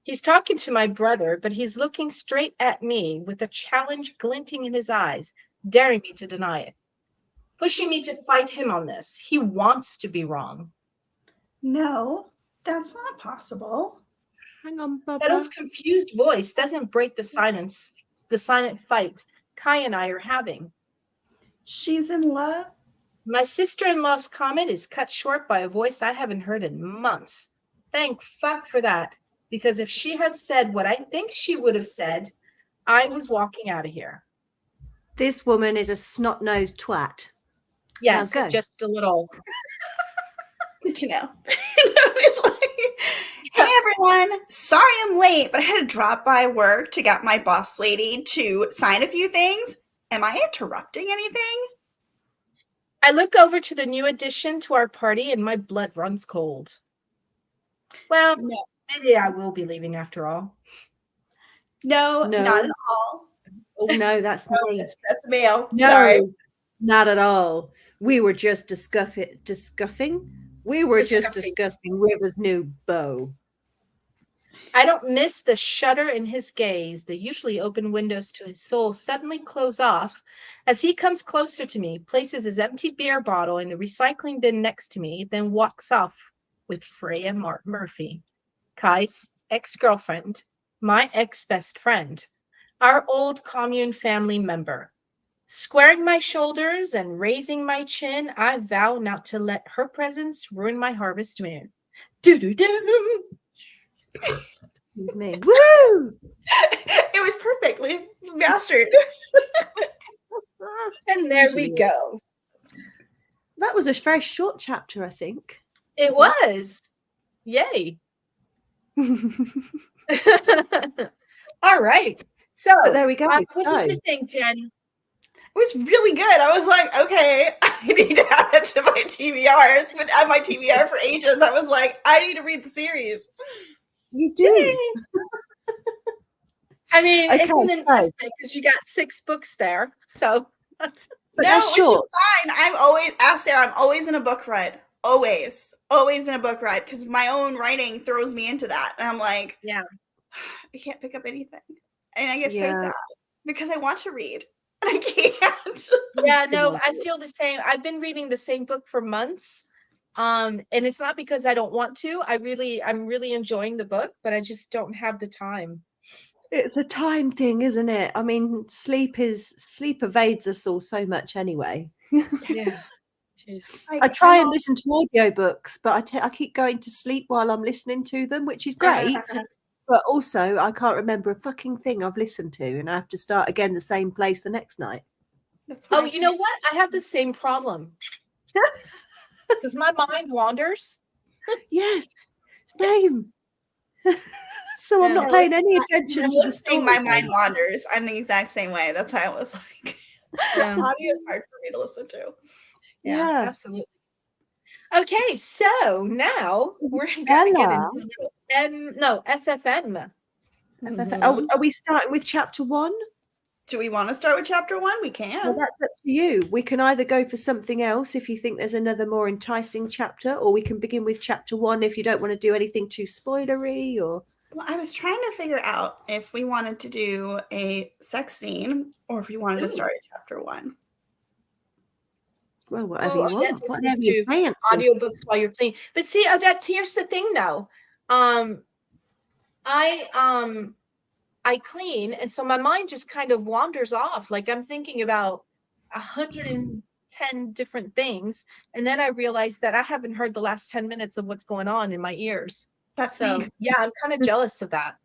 He's talking to my brother, but he's looking straight at me with a challenge glinting in his eyes, daring me to deny it, pushing me to fight him on this. He wants to be wrong. No, That's not possible. Hang on, Kettle's Bubba. confused voice doesn't break the silent fight Kai and I are having. She's in love. My sister-in-law's comment is cut short by a voice I haven't heard in months. Thank fuck for that, because if she had said what I think she would have said, I was walking out of here. This woman is a snot-nosed twat. Yes, Now go. just a little. Good to know. It's like, hey everyone, sorry I'm late, but I had to drop by work to get my boss lady to sign a few things. Am I interrupting anything? I look over to the new addition to our party and my blood runs cold. Well, No. maybe I will be leaving after all. No, No. not at all. Oh no, that's me. That's male. No, Sorry. not at all. We were just discussing. We were just Discussing. discussing River's new beau. I don't miss the shudder in his gaze. The usually open windows to his soul suddenly close off as he comes closer to me, places his empty beer bottle in the recycling bin next to me, then walks off with Freya Murphy, Kai's ex-girlfriend, my ex-best friend, our old commune family member. Squaring my shoulders and raising my chin, I vow not to let her presence ruin my harvest moon. Do-do-do! Excuse me. Woo! It was perfectly mastered. And there we Usually. go. That was a very short chapter, I think. It was. Yay. All right. So But there we go. what So, did you think, Jen? It was really good. I was like, okay, I need to add it to my TBR. It's been at my TBR for ages. I was like, I need to read the series. you do. I mean, Okay, it's an so- investment because you got 6 books there. So But No, that's which is short. fine. I'm always, ask Sarah, I'm always in a book rut. Always in a book rut because my own writing throws me into that. And I'm like, Yeah. I can't pick up anything. And I get so Yeah. sad because I want to read and I can't. Yeah, no, I feel the same. I've been reading the same book for months. And it's not because I don't want to. I'm really enjoying the book, but I just don't have the time. It's a time thing, isn't it? I mean, sleep evades us all so much anyway. Yeah. Jeez. I try and listen to audiobooks, but I keep going to sleep while I'm listening to them, which is great. But also, I can't remember a fucking thing I've listened to, and I have to start again the same place the next night. That's Oh, why you know what? I have the same problem. Because my mind wanders. Yes, same. So I'm Yeah. not paying any attention to the story. my mind wanders. I'm the exact same way. That's why I was like, Yeah. audio is hard for me to listen to. Yeah. Absolutely. Okay, so now we're going to Bella. get into FFM. Oh, are we starting with chapter 1? Do we want to start with chapter 1? We can. Well, that's up to you. We can either go for something else if you think there's another more enticing chapter, or we can begin with chapter 1 if you don't want to do anything too spoilery. Or Well, I was trying to figure out if we wanted to do a sex scene or if we wanted to start at chapter 1. well, whatever Well, you Odette want. listens Whatever you to fancy. audiobooks while you're cleaning. But see, Odette, here's the thing though. I clean, and so my mind just kind of wanders off. Like I'm thinking about 110 different things, and then I realize that I haven't heard the last 10 minutes of what's going on in my ears. That's So me. yeah, I'm kind of jealous of that.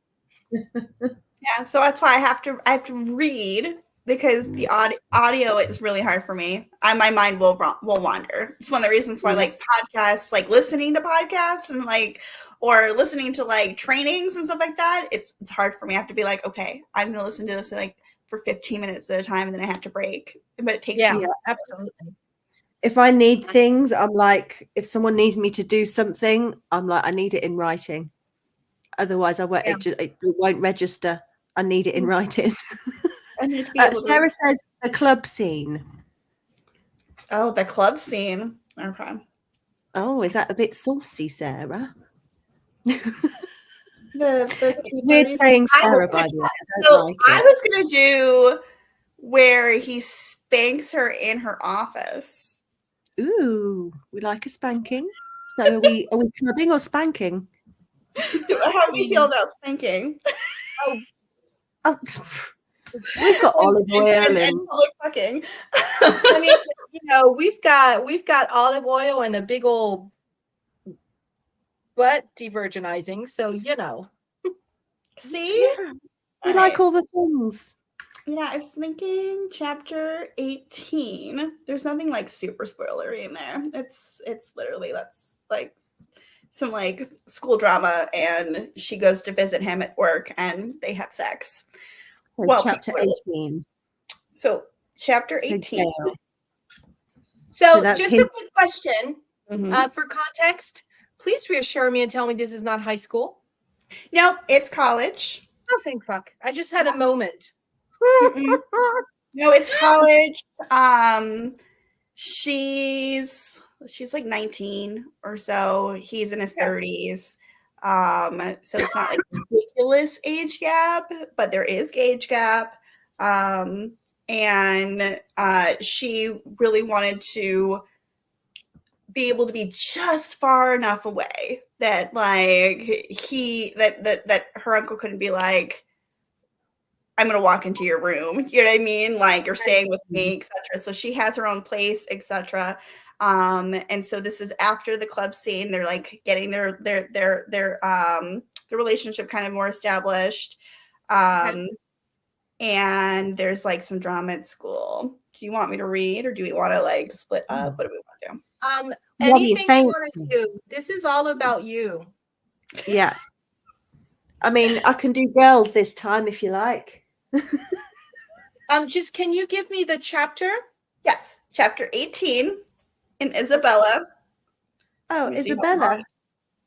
Yeah, so that's why I have to read because the audio is really hard for me. My mind will wander. It's one of the reasons why I like podcasts, like listening to podcasts and like or listening to like trainings and stuff like that. It's hard for me. I have to be like, okay, I'm gonna listen to this like for 15 minutes at a time and then I have to break. But it takes me Absolutely. If I need things, I'm like, if someone needs me to do something, I'm like, I need it in writing. Otherwise, I won't. It won't register. I need it in writing. I need to be able Sarah says the club scene. Oh, the club scene. Okay. Oh, is that a bit saucy, Sarah? It's weird saying Sarah, by the way. I was gonna do where he spanks her in her office. Ooh, we like a spanking. So are we clubbing or spanking? How do we feel about spanking? Oh, Oh, we've got olive oil and public fucking. I mean, we've got olive oil and a big old butt de-virginizing. So See? yeah, we like all the things. Yeah, I was thinking chapter 18. There's nothing like super spoilery in there. It's literally that's like some like school drama, and she goes to visit him at work and they have sex. So Well, chapter 18. So chapter So 18. Gail. So that's just his- a quick question Mhm. for context. Please reassure me and tell me this is not high school. No, it's college. Oh, thank fuck. I just had a moment. Mm-mm. No, it's college. She's like 19 or so. He's in his 30s. So it's not like ridiculous age gap, but there is age gap. And she really wanted to be able to be just far enough away that like that her uncle couldn't be like, I'm going to walk into your room. You know what I mean? Like, you're staying with me, etc. So she has her own place, etc. And so this is after the club scene. They're like getting their relationship kind of more established. And there's like some drama at school. Do you want me to read, or do we want to like split up? What do we want to do? Anything you want to do. This is all about you. Yeah. I mean, I can do girls this time if you like. Just can you give me the chapter? Yes, chapter 18 in Isabela. Oh, Isabela.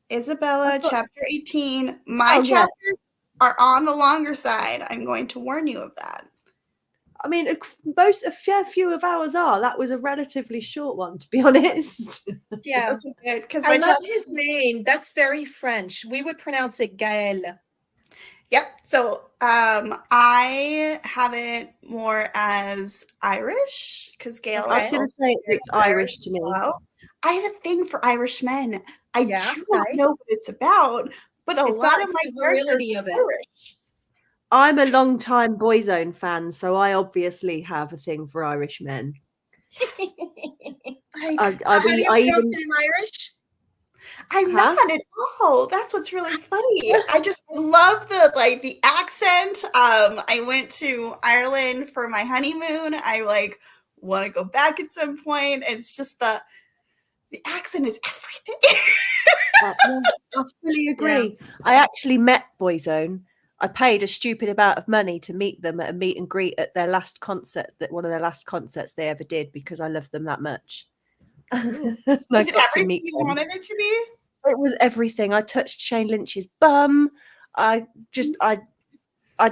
Isabela, chapter 18. My chapters are on the longer side. I'm going to warn you of that. I mean, a fair few of ours are. That was a relatively short one, to be honest. Yeah. Okay, good. Because I love his name. That's very French. We would pronounce it Gaël. Yep. So I have it more as Irish because Gail. I was going to say it's Irish to me. I have a thing for Irish men. I do not nice. know what it's about, but a lot of my virility of it. Irish. I'm a long-time Boyzone fan, so I obviously have a thing for Irish men. How do you pronounce it in Irish? I'm not at all. That's what's really funny. I just love the accent. I went to Ireland for my honeymoon. I want to go back at some point. It's just the accent is everything. I fully agree. Yeah. I actually met Boyzone. I paid a stupid amount of money to meet them at a meet and greet at their last concert, one of their last concerts they ever did, because I love them that much. Was it everything you wanted it to be? It was everything. I touched Shane Lynch's bum. I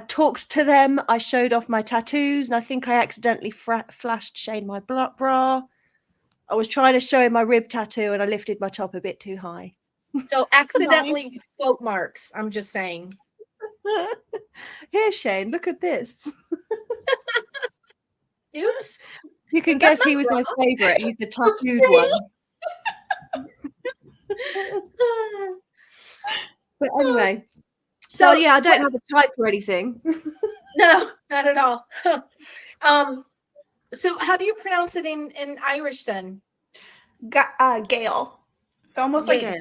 talked to them. I showed off my tattoos, and I think I accidentally flashed Shane my bra. I was trying to show him my rib tattoo, and I lifted my top a bit too high. So accidentally quote marks. I'm just saying. Here, Shane, look at this. Oops. You can guess he was my favorite. He's the tattooed one. But anyway, so yeah, I don't have a type or anything. No, not at all. So how do you pronounce it in Irish then? Gail. So almost like Gail.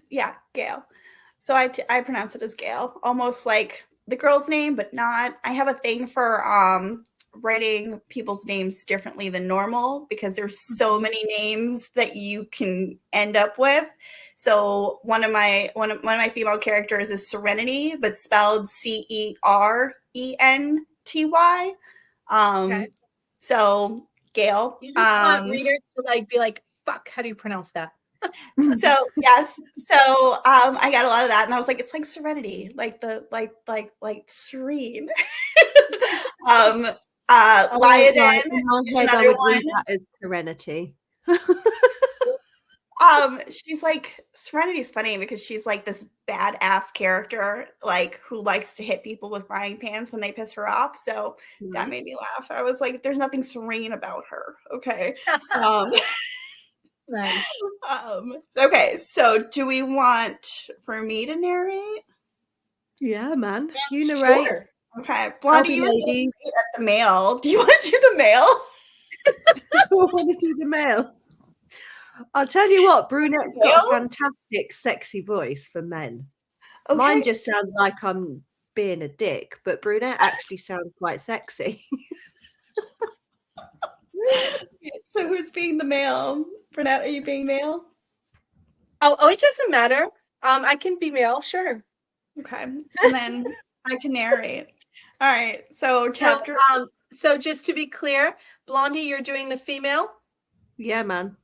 Yeah, Gail. So I pronounce it as Gail, almost like the girl's name, but not. I have a thing for writing people's names differently than normal because there's so many names that you can end up with. So one of my female characters is Serenity, but spelled Cerenty. So Gail. You just want readers to be like, fuck, how do you pronounce that? So yes, so I got a lot of that, and I was like, it's like Serenity, like serene. Liaden is another one. That is Serenity. She's like, Serenity's funny because she's like this badass character, like who likes to hit people with frying pans when they piss her off. So that made me laugh. I was like, there's nothing serene about her. Okay. Nice. Okay, so do we want for me to narrate? Yeah, man. You narrate. Sure. Okay, Blondie, be you ladies. at the mail. Do you want to do the mail? I want to do the mail. I'll tell you what, Brunette's got a fantastic, sexy voice for men. Okay. Mine just sounds like I'm being a dick, but Brunette actually sounds quite sexy. So who's being the male? Brunette, are you being male? Oh, it doesn't matter. I can be male, sure. Okay, and then I can narrate. All right, so chapter. So just to be clear, Blondie, you're doing the female. Yeah, man.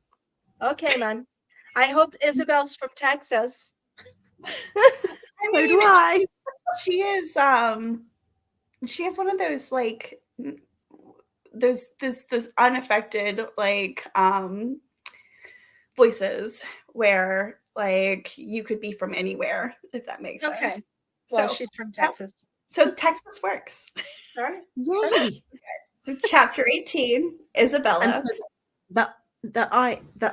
Okay, man. I hope Isabel's from Texas. So do I. She is one of those like those unaffected like voices where like you could be from anywhere, if that makes sense. Okay. Well, So she's from Texas. So Texas works. All right. Yay. Okay. So chapter 18, Isabela. And so the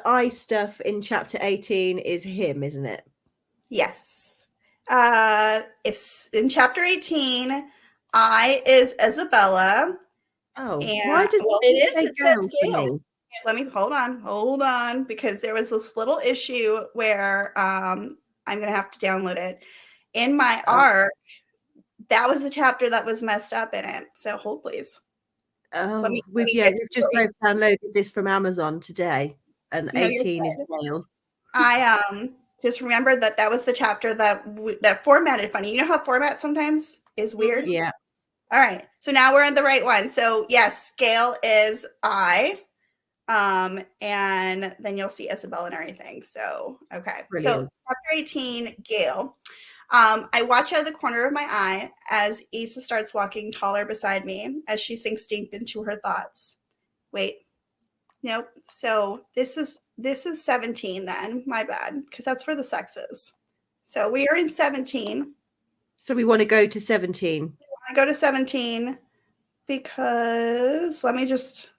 I stuff in chapter 18 is him, isn't it? Yes. It's in chapter 18. I is Isabela. Oh, and, why does it say is? It says Gail for me? Let me hold on, because there was this little issue where I'm gonna have to download it. In my arc, that was the chapter that was messed up in it. So hold please. Oh, we've just both downloaded this from Amazon today, and 18 is Gail. I just remembered that was the chapter that formatted funny. You know how format sometimes is weird? Yeah. All right. So now we're in the right one. So yes, Gail is I. And then you'll see Isabel and everything. So okay. Brilliant. So chapter 18, Gail. I watch out of the corner of my eye as Issa starts walking taller beside me as she sinks deep into her thoughts. Wait. Nope. So this is 17 then. My bad, because that's where the sex is. So we are in 17. So we want to go to 17. We want to go to 17 because let me just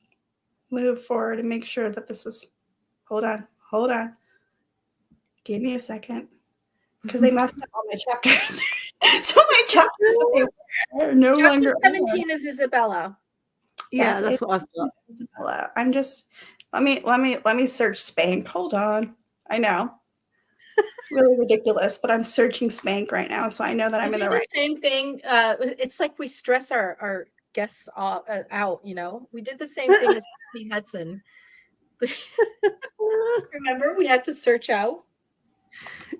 move forward and make sure that this is. Hold on. Give me a second. Because they messed up all my chapters. So my chapters are no longer. 17 is Isabela. Yeah, yes, that's what I've got. Isabela. I'm just let me search Spank. Hold on. I know. Really ridiculous, but I'm searching Spank right now, so I know that I'm in the right. Same thing. It's like we stress our guests out. You know, we did the same thing as Steve Hudson. Remember, we had to search out.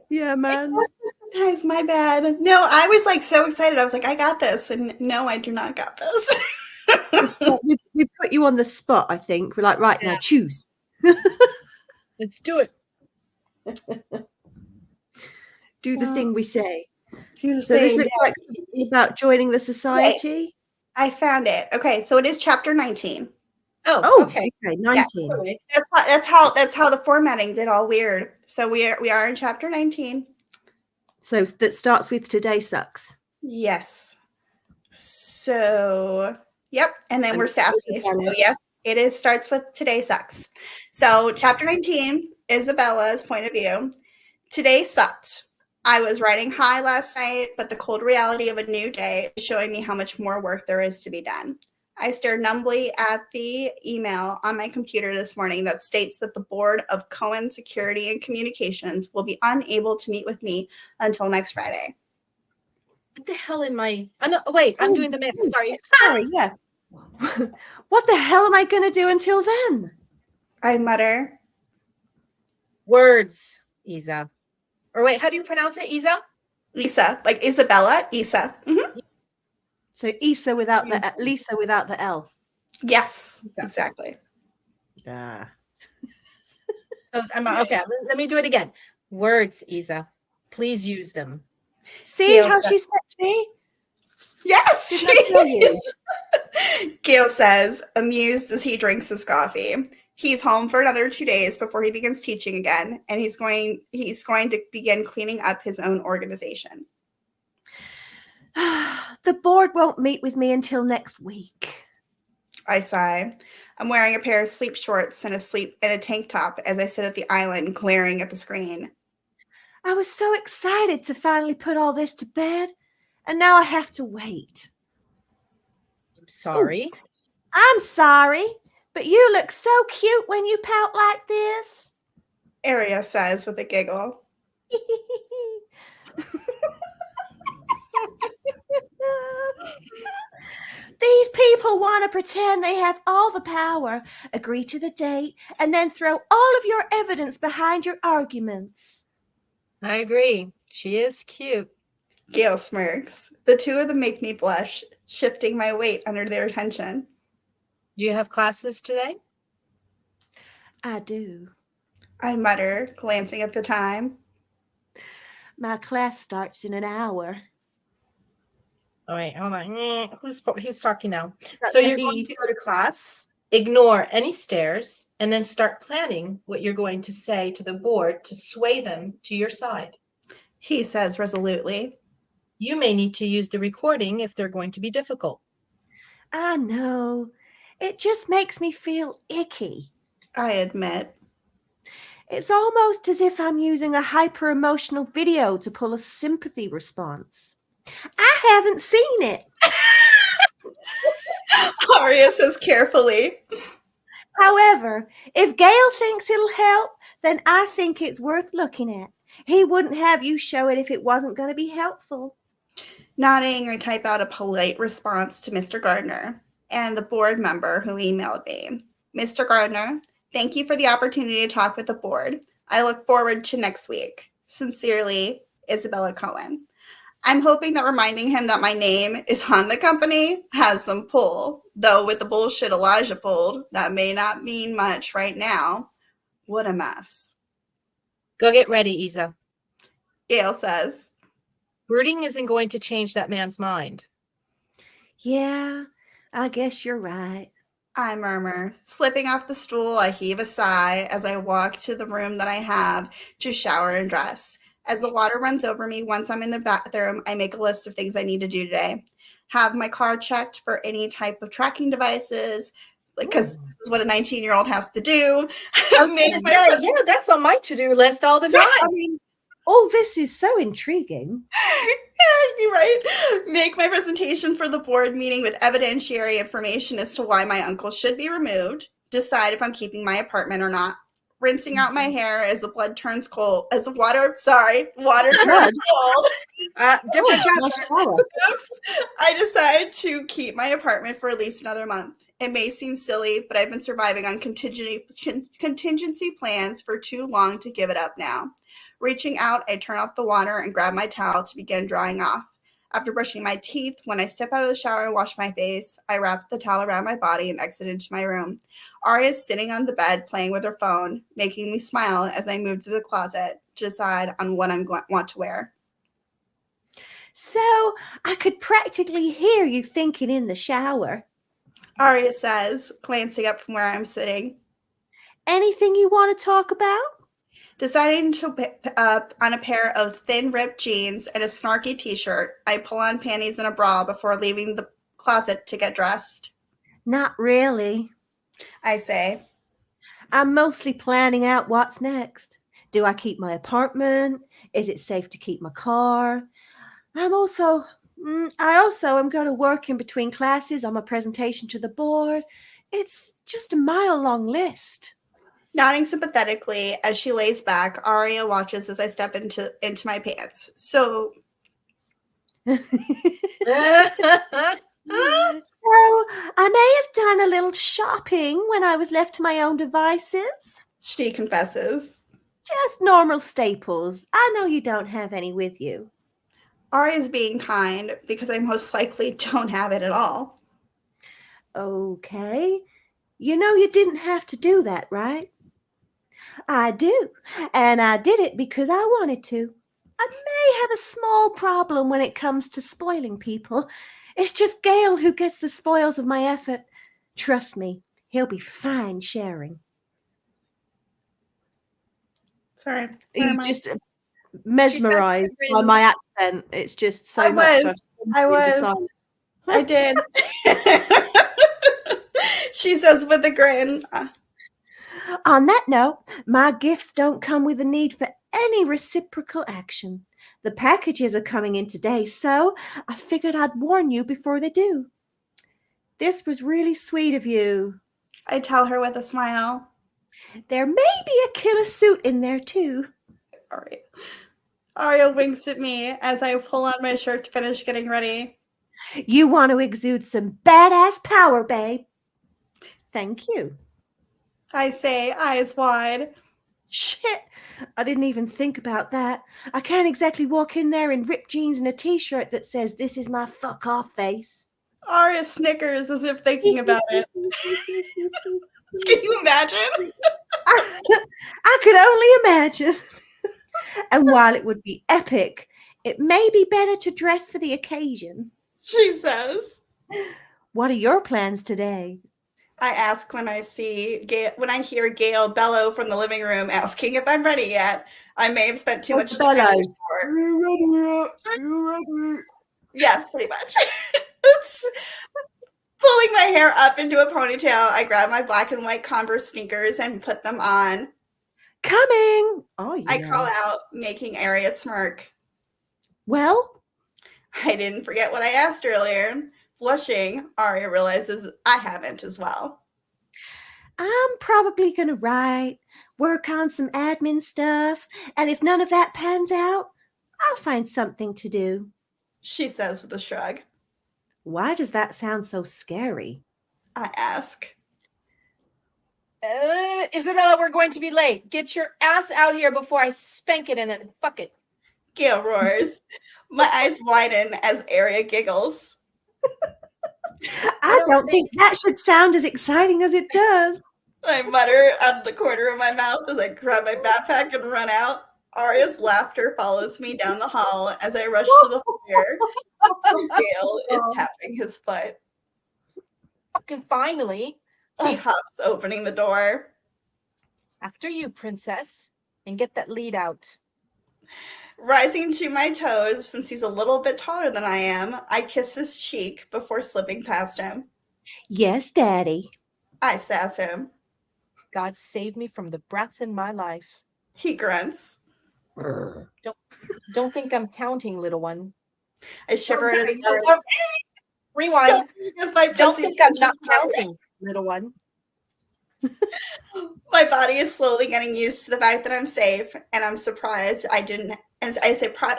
Yeah, man. Sometimes my bad. No, I was like so excited. I was like, I got this, and no, I do not got this. we put you on the spot. I think we're like, right now, choose. Let's do it. Do the thing we say. So this looks like something about joining the society. Okay. I found it. Okay, so it is chapter 19. Oh, okay. 19. Yeah, that's how the formatting did all weird. So we are in chapter 19. So that starts with Today Sucks. Yes. So yep, and then we're sassy. So yes, it starts with Today Sucks. So chapter 19, Isabela's point of view. Today sucked. I was riding high last night, but the cold reality of a new day is showing me how much more work there is to be done. I stared numbly at the email on my computer this morning that states that the board of Cohen Security and Communications will be unable to meet with me until next Friday. What the hell am I? Oh, no, wait, I'm doing the math. Sorry. Sorry, yeah. What the hell am I going to do until then? I mutter. Words, Isa. Or wait, how do you pronounce it, Isa? Lisa, like Isabela, Isa. Mm-hmm. So Isa without the Lisa without the L. Yes, exactly. Yeah. So I'm okay. Let me do it again. Words, Isa. Please use them. See how she's sexy? Yes, she is. Gail says, amused as he drinks his coffee. He's home for another 2 days before he begins teaching again, and he's going to begin cleaning up his own organization. The board won't meet with me until next week. I sigh. I'm wearing a pair of sleep shorts and a tank top as I sit at the island glaring at the screen. I was so excited to finally put all this to bed, and now I have to wait. I'm sorry. I'm sorry, but you look so cute when you pout like this. Aria says with a giggle. These people want to pretend they have all the power, agree to the date, and then throw all of your evidence behind your arguments. I agree. She is cute. Gail smirks. The two of them make me blush, shifting my weight under their attention. Do you have classes today? I do. I mutter, glancing at the time. My class starts in an hour. All right, hold on. Who's talking now? That's So you're me. going to go to class, ignore any stares, and then start planning what you're going to say to the board to sway them to your side. He says resolutely. You may need to use the recording if they're going to be difficult. I know. It just makes me feel icky. I admit. It's almost as if I'm using a hyper-emotional video to pull a sympathy response. I haven't seen it. Aria says carefully. However, if Gail thinks it'll help, then I think it's worth looking at. He wouldn't have you show it if it wasn't going to be helpful. Nodding, I type out a polite response to Mr. Gardner and the board member who emailed me. Mr. Gardner, thank you for the opportunity to talk with the board. I look forward to next week. Sincerely, Isabela Cohen. I'm hoping that reminding him that my name is on the company has some pull, though with the bullshit Elijah pulled, that may not mean much right now. What a mess. Go get ready, Isa. Gail says. Brooding isn't going to change that man's mind. Yeah, I guess you're right. I murmur. Slipping off the stool, I heave a sigh as I walk to the room that I have to shower and dress. As the water runs over me, once I'm in the bathroom, I make a list of things I need to do today. Have my car checked for any type of tracking devices, because this is what a 19-year-old has to do. Yeah, that's on my to-do list all the time. I mean, all this is so intriguing. You're right. Make my presentation for the board meeting with evidentiary information as to why my uncle should be removed. Decide if I'm keeping my apartment or not. Rinsing out my hair as the blood turns cold. As the water turns cold. Different chapter. Oops. I decide to keep my apartment for at least another month. It may seem silly, but I've been surviving on contingency plans for too long to give it up now. Reaching out, I turn off the water and grab my towel to begin drying off. After brushing my teeth, when I step out of the shower and wash my face, I wrap the towel around my body and exit into my room. Aria is sitting on the bed playing with her phone, making me smile as I move to the closet to decide on what I want to wear. So I could practically hear you thinking in the shower. Aria says, glancing up from where I'm sitting. Anything you want to talk about? Deciding to pick up on a pair of thin ripped jeans and a snarky t-shirt, I pull on panties and a bra before leaving the closet to get dressed. Not really. I say. I'm mostly planning out what's next. Do I keep my apartment? Is it safe to keep my car? I also am going to work in between classes on my presentation to the board. It's just a mile-long list. Nodding sympathetically as she lays back, Aria watches as I step into my pants. So So I may have done a little shopping when I was left to my own devices. She confesses. Just normal staples. I know you don't have any with you. Aria's being kind because I most likely don't have it at all. Okay. You know you didn't have to do that, right? I do, and I did it because I wanted to. I may have a small problem when it comes to spoiling people. It's just Gail who gets the spoils of my effort. Trust me, he'll be fine sharing. Sorry. You just mesmerized by my accent. It's just so much. I was. I did. She says with a grin. On that note, my gifts don't come with a need for any reciprocal action. The packages are coming in today, so I figured I'd warn you before they do. This was really sweet of you. I tell her with a smile. There may be a killer suit in there, too. All right. Arya winks at me as I pull on my shirt to finish getting ready. You want to exude some badass power, babe. Thank you. I say, eyes wide. Shit, I didn't even think about that. I can't exactly walk in there in ripped jeans and a t-shirt that says, "This is my fuck off face." Arya snickers as if thinking about it. Can you imagine? I could only imagine. And while it would be epic, it may be better to dress for the occasion. She says. What are your plans today? I ask when I hear Gail bellow from the living room asking if I'm ready yet. I may have spent too much time. Are you ready? Yes, pretty much. Oops. Pulling my hair up into a ponytail, I grab my black and white Converse sneakers and put them on. Coming. Oh, yeah. I call out, making Arya smirk. Well? I didn't forget what I asked earlier. Blushing, Arya realizes I haven't as well. I'm probably going to write, work on some admin stuff, and if none of that pans out, I'll find something to do. She says with a shrug. Why does that sound so scary? I ask. Isabela, we're going to be late. Get your ass out here before I spank it in it. Fuck it. Gail roars. My eyes widen as Arya giggles. I don't think that should sound as exciting as it does. I mutter out of the corner of my mouth as I grab my backpack and run out. Arya's laughter follows me down the hall as I rush to the foyer. Gail is tapping his foot. Fucking finally. He huffs, opening the door. After you, princess. And get that lead out. Rising to my toes, since he's a little bit taller than I am, I kiss his cheek before slipping past him. Yes, Daddy. I sass him. God save me from the brats in my life. He grunts. Don't think I'm counting, little one. I shiver at his words. Rewind. Don't think I'm not counting, little one. My body is slowly getting used to the fact that I'm safe, and I'm surprised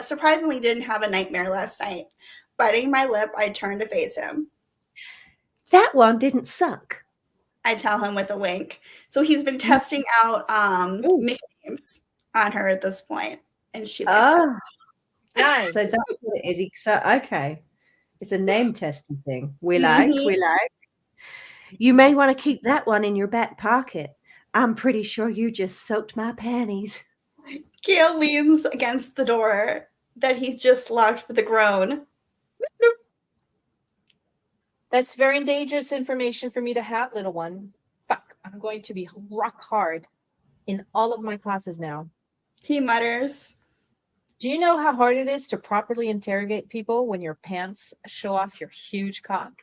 surprisingly didn't have a nightmare last night. Biting my lip, I turn to face him. That one didn't suck. I tell him with a wink. So he's been testing out nicknames on her at this point, and she nice. So that's what it is. So okay, it's a name testing thing. We like. You may want to keep that one in your back pocket. I'm pretty sure you just soaked my panties. Gail leans against the door that he just locked with a groan. That's very dangerous information for me to have, little one. Fuck, I'm going to be rock hard in all of my classes now. He mutters. Do you know how hard it is to properly interrogate people when your pants show off your huge cock?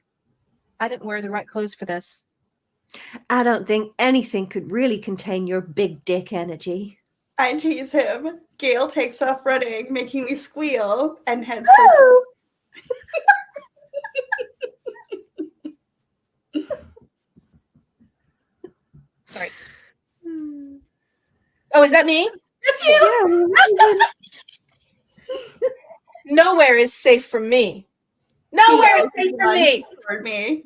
I didn't wear the right clothes for this. I don't think anything could really contain your big dick energy. I tease him. Gail takes off running, making me squeal, and heads Sorry. Oh, is that me? That's you! Nowhere is safe from me. Nowhere is safe from me. Me.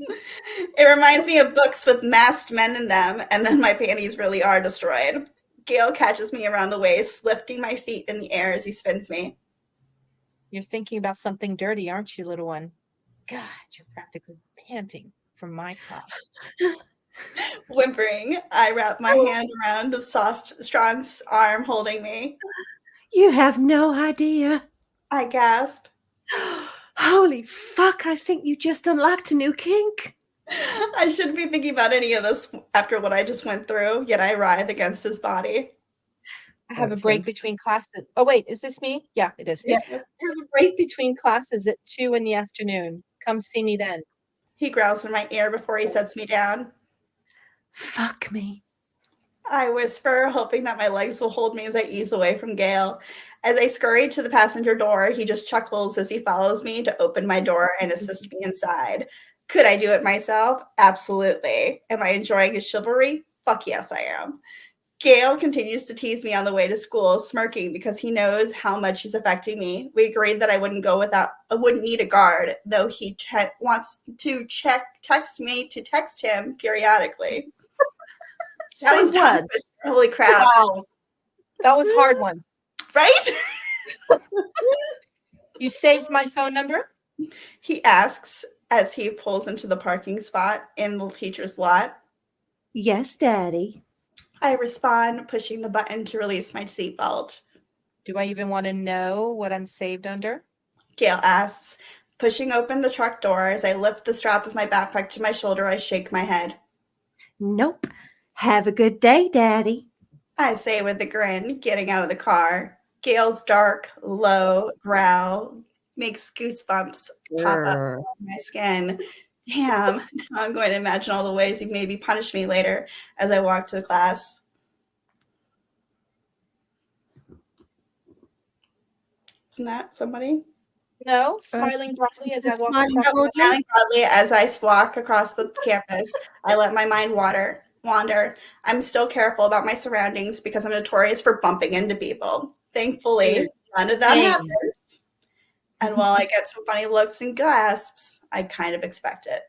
It reminds me of books with masked men in them, and then my panties really are destroyed. Gail catches me around the waist, lifting my feet in the air as he spins me. You're thinking about something dirty, aren't you, little one? God, you're practically panting from my cock. Whimpering, I wrap my hand around the soft, strong arm holding me. You have no idea. I gasp. Holy fuck, I think you just unlocked a new kink. I shouldn't be thinking about any of this after what I just went through, yet I writhe against his body. I have a break between classes. Oh, wait, is this me? Yeah, it is. Yeah. I have a break between classes at 2 in the afternoon. Come see me then. He growls in my ear before he sets me down. Fuck me. I whisper, hoping that my legs will hold me as I ease away from Gale. As I scurry to the passenger door, he just chuckles as he follows me to open my door and assist me inside. Could I do it myself? Absolutely. Am I enjoying his chivalry? Fuck yes, I am. Gale continues to tease me on the way to school, smirking because he knows how much he's affecting me. We agreed that I wouldn't need a guard, though he wants to text me to text him periodically. That was done. Holy crap. Wow. That was a hard one. Right? You saved my phone number? He asks as he pulls into the parking spot in the teacher's lot. Yes, Daddy. I respond, pushing the button to release my seatbelt. Do I even want to know what I'm saved under? Gale asks, pushing open the truck door. As I lift the strap of my backpack to my shoulder, I shake my head. Nope. Have a good day, Daddy. I say with a grin, getting out of the car. Gale's dark, low growl makes goosebumps pop up on my skin. Damn, now I'm going to imagine all the ways he maybe punish me later as I walk to the class. Isn't that somebody? No, smiling broadly as I walk smiling across. broadly? Smiling broadly as I walk across the campus. I let my mind wander. I'm still careful about my surroundings because I'm notorious for bumping into people. Thankfully, none of that happens. And while I get some funny looks and gasps, I kind of expect it.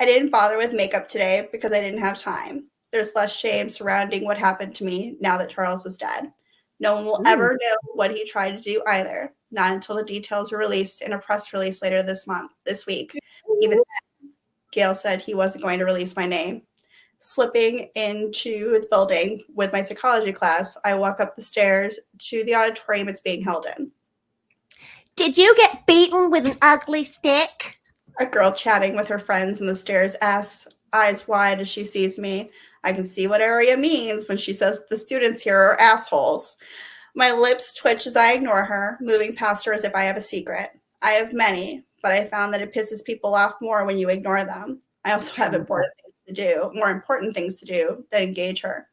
I didn't bother with makeup today because I didn't have time. There's less shame surrounding what happened to me now that Charles is dead. No one will ever know what he tried to do either, not until the details are released in a press release later this week. Even then, Gale said he wasn't going to release my name. Slipping into the building with my psychology class, I walk up the stairs to the auditorium it's being held in. Did you get beaten with an ugly stick? A girl chatting with her friends in the stairs asks, eyes wide as she sees me. I can see what Aria means when she says the students here are assholes. My lips twitch as I ignore her, moving past her as if I have a secret. I have many, but I found that it pisses people off more when you ignore them. I also have more important things to do than engage her.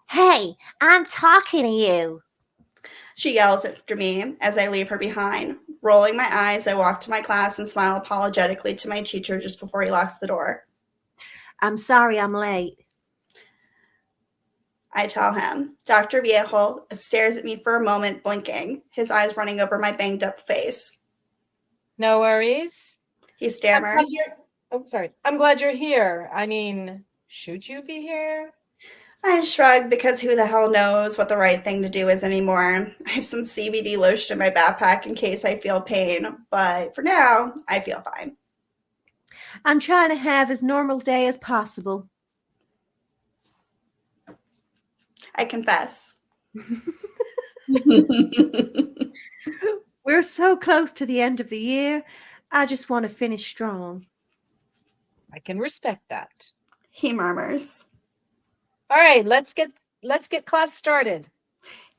Hey, I'm talking to you. She yells after me as I leave her behind. Rolling my eyes, I walk to my class and smile apologetically to my teacher just before he locks the door. I'm sorry I'm late. I tell him. Dr. Viejo stares at me for a moment, blinking, his eyes running over my banged-up face. No worries. He stammers. I'm glad you're here. I mean, should you be here? I shrug because who the hell knows what the right thing to do is anymore. I have some CBD lotion in my backpack in case I feel pain, but for now, I feel fine. I'm trying to have as normal day as possible. I confess. We're so close to the end of the year. I just want to finish strong. I can respect that. He murmurs. All right, let's get class started.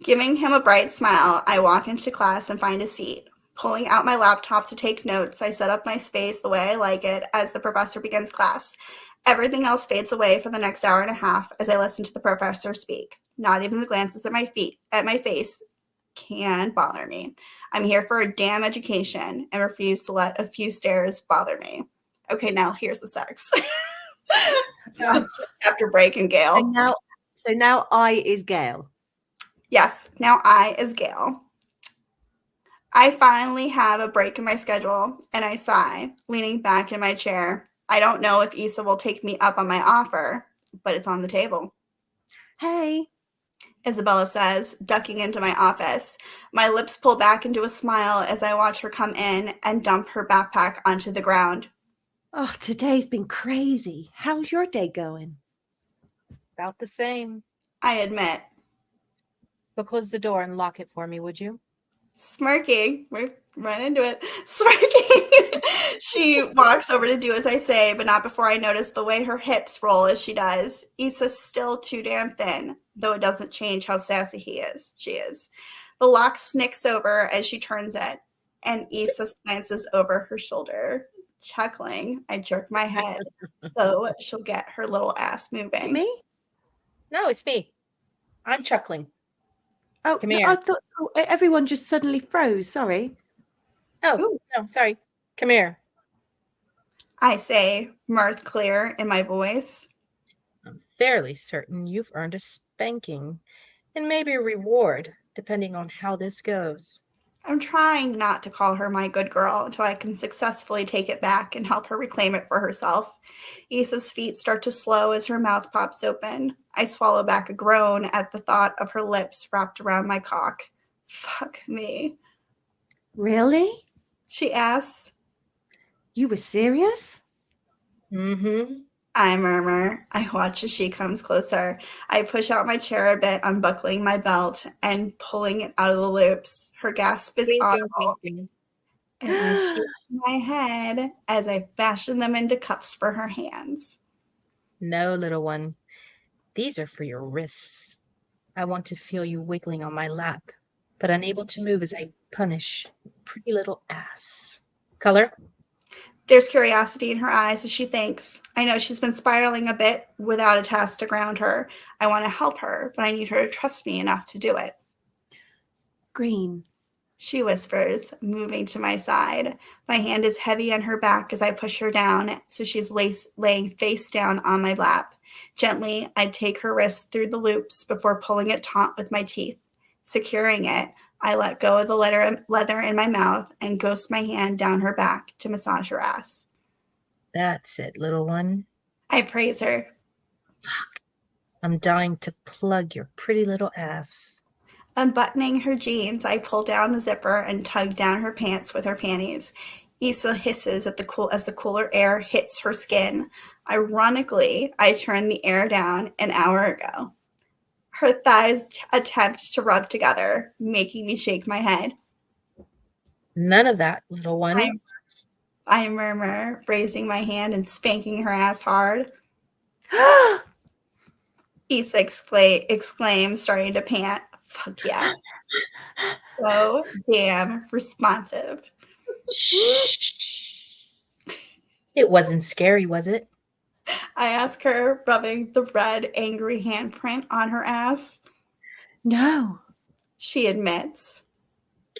Giving him a bright smile, I walk into class and find a seat. Pulling out my laptop to take notes, I set up my space the way I like it as the professor begins class. Everything else fades away for the next hour and a half as I listen to the professor speak. Not even the glances at my face can bother me. I'm here for a damn education and refuse to let a few stares bother me. Okay, now here's the sex. After break and Gale. So now I is Gale. Yes, now I is Gale. I finally have a break in my schedule, and I sigh, leaning back in my chair. I don't know if Isa will take me up on my offer, but it's on the table. Hey, Isabela says, ducking into my office. My lips pull back into a smile as I watch her come in and dump her backpack onto the ground. oh, today's been crazy. How's your day going? About the same. I admit. Go close the door and lock it for me, would you? Smirking. We're right into it. Smirking. She walks over to do as I say, but not before I notice the way her hips roll as she does. Isa's still too damn thin, though it doesn't change how sassy she is. The lock snicks over as she turns it, and Isa glances over her shoulder. Chuckling, I jerk my head so she'll get her little ass Is it moving. me? No, it's me. I'm chuckling. Oh, Come no, here. I thought everyone just suddenly froze. Sorry. Oh, Ooh. no, sorry. Come here. I say, mirth clear in my voice. I'm fairly certain you've earned a spanking and maybe a reward, depending on how this goes. I'm trying not to call her my good girl until I can successfully take it back and help her reclaim it for herself. Issa's feet start to slow as her mouth pops open. I swallow back a groan at the thought of her lips wrapped around my cock. Fuck me. Really? She asks. You were serious? Mm-hmm. I murmur. I watch as she comes closer. I push out my chair a bit, unbuckling my belt and pulling it out of the loops. Her gasp is Ding, ding, audible, ding, ding. and I shake my head as I fashion them into cups for her hands. No, little one. These are for your wrists. I want to feel you wiggling on my lap, but unable to move as I punish your pretty little ass. Color? There's curiosity in her eyes as she thinks. I know she's been spiraling a bit without a task to ground her. I want to help her, but I need her to trust me enough to do it. Green. She whispers, moving to my side. My hand is heavy on her back as I push her down, so she's laying face down on my lap. Gently, I take her wrist through the loops before pulling it taut with my teeth. Securing it, I let go of the leather in my mouth and ghost my hand down her back to massage her ass. That's it, little one. I praise her. Fuck. I'm dying to plug your pretty little ass. Unbuttoning her jeans, I pull down the zipper and tug down her pants with her panties. Issa hisses at as the cooler air hits her skin. Ironically, I turned the air down an hour ago. Her thighs attempt to rub together, making me shake my head. None of that, little one. I murmur, raising my hand and spanking her ass hard. Issa exclaims, starting to pant. Fuck yes. So damn responsive. Shh. It wasn't scary, was it? I ask her, rubbing the red, angry handprint on her ass. No. She admits.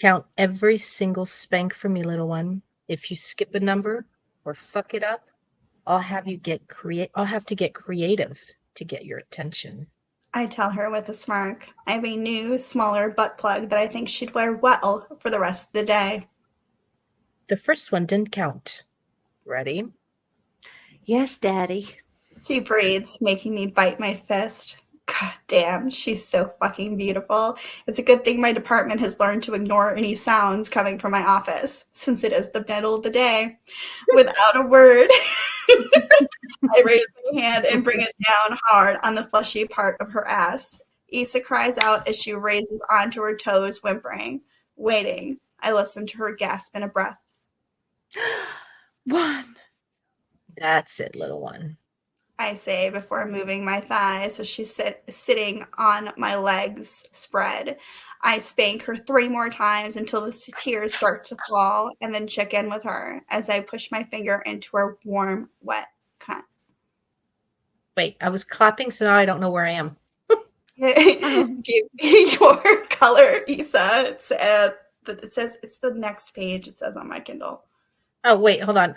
Count every single spank for me, little one. If you skip a number or fuck it up, I'll have to get creative to get your attention. I tell her with a smirk. I have a new, smaller butt plug that I think she'd wear well for the rest of the day. The first one didn't count. Ready? Yes, Daddy. She breathes, making me bite my fist. God damn, she's so fucking beautiful. It's a good thing my department has learned to ignore any sounds coming from my office, since it is the middle of the day. Without a word, I raise my hand and bring it down hard on the fleshy part of her ass. Issa cries out as she raises onto her toes, whimpering. Waiting, I listen to her gasp in a breath. One. That's it, little one. I say before moving my thighs so she's sitting on my legs spread. I spank her 3 more times until the tears start to fall, and then check in with her as I push my finger into her warm, wet cunt. Wait, I was clapping, so now I don't know where I am. Give me your color, Issa. It says it's the next page. It says on my Kindle. Oh, wait, hold on.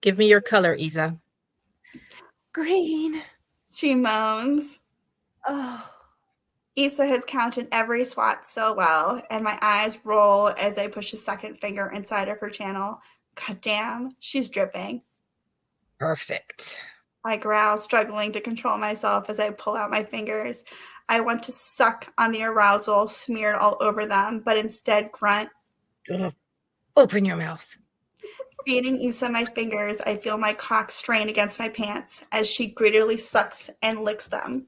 Give me your color, Isa. Green. She moans. Oh. Issa has counted every swat so well, and my eyes roll as I push a second finger inside of her channel. God damn, she's dripping. Perfect. I growl, struggling to control myself as I pull out my fingers. I want to suck on the arousal smeared all over them, but instead grunt. Ugh. Open your mouth. Feeding Issa my fingers, I feel my cock strain against my pants as she greedily sucks and licks them.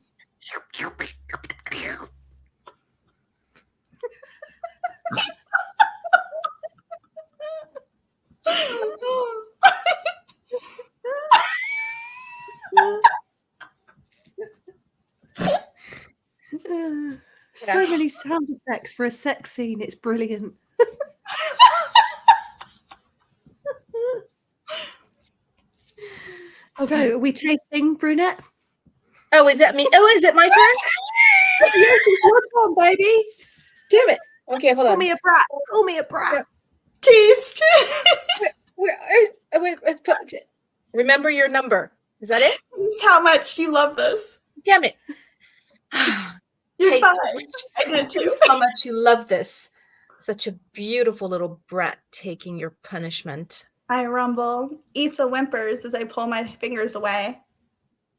So many sound effects for a sex scene. It's brilliant. Okay. So, are we tasting, brunette? Oh, is that me? Oh, is it my turn? Yes, it's your turn, baby. Damn it. Okay, hold Call on. me a brat. Call me a brat. Taste. Remember your number. Is that it? Just how much you love this. Damn it. You're Taste fine. how much- I did too. taste how much you love this. Such a beautiful little brat taking your punishment. I rumble. Issa whimpers as I pull my fingers away.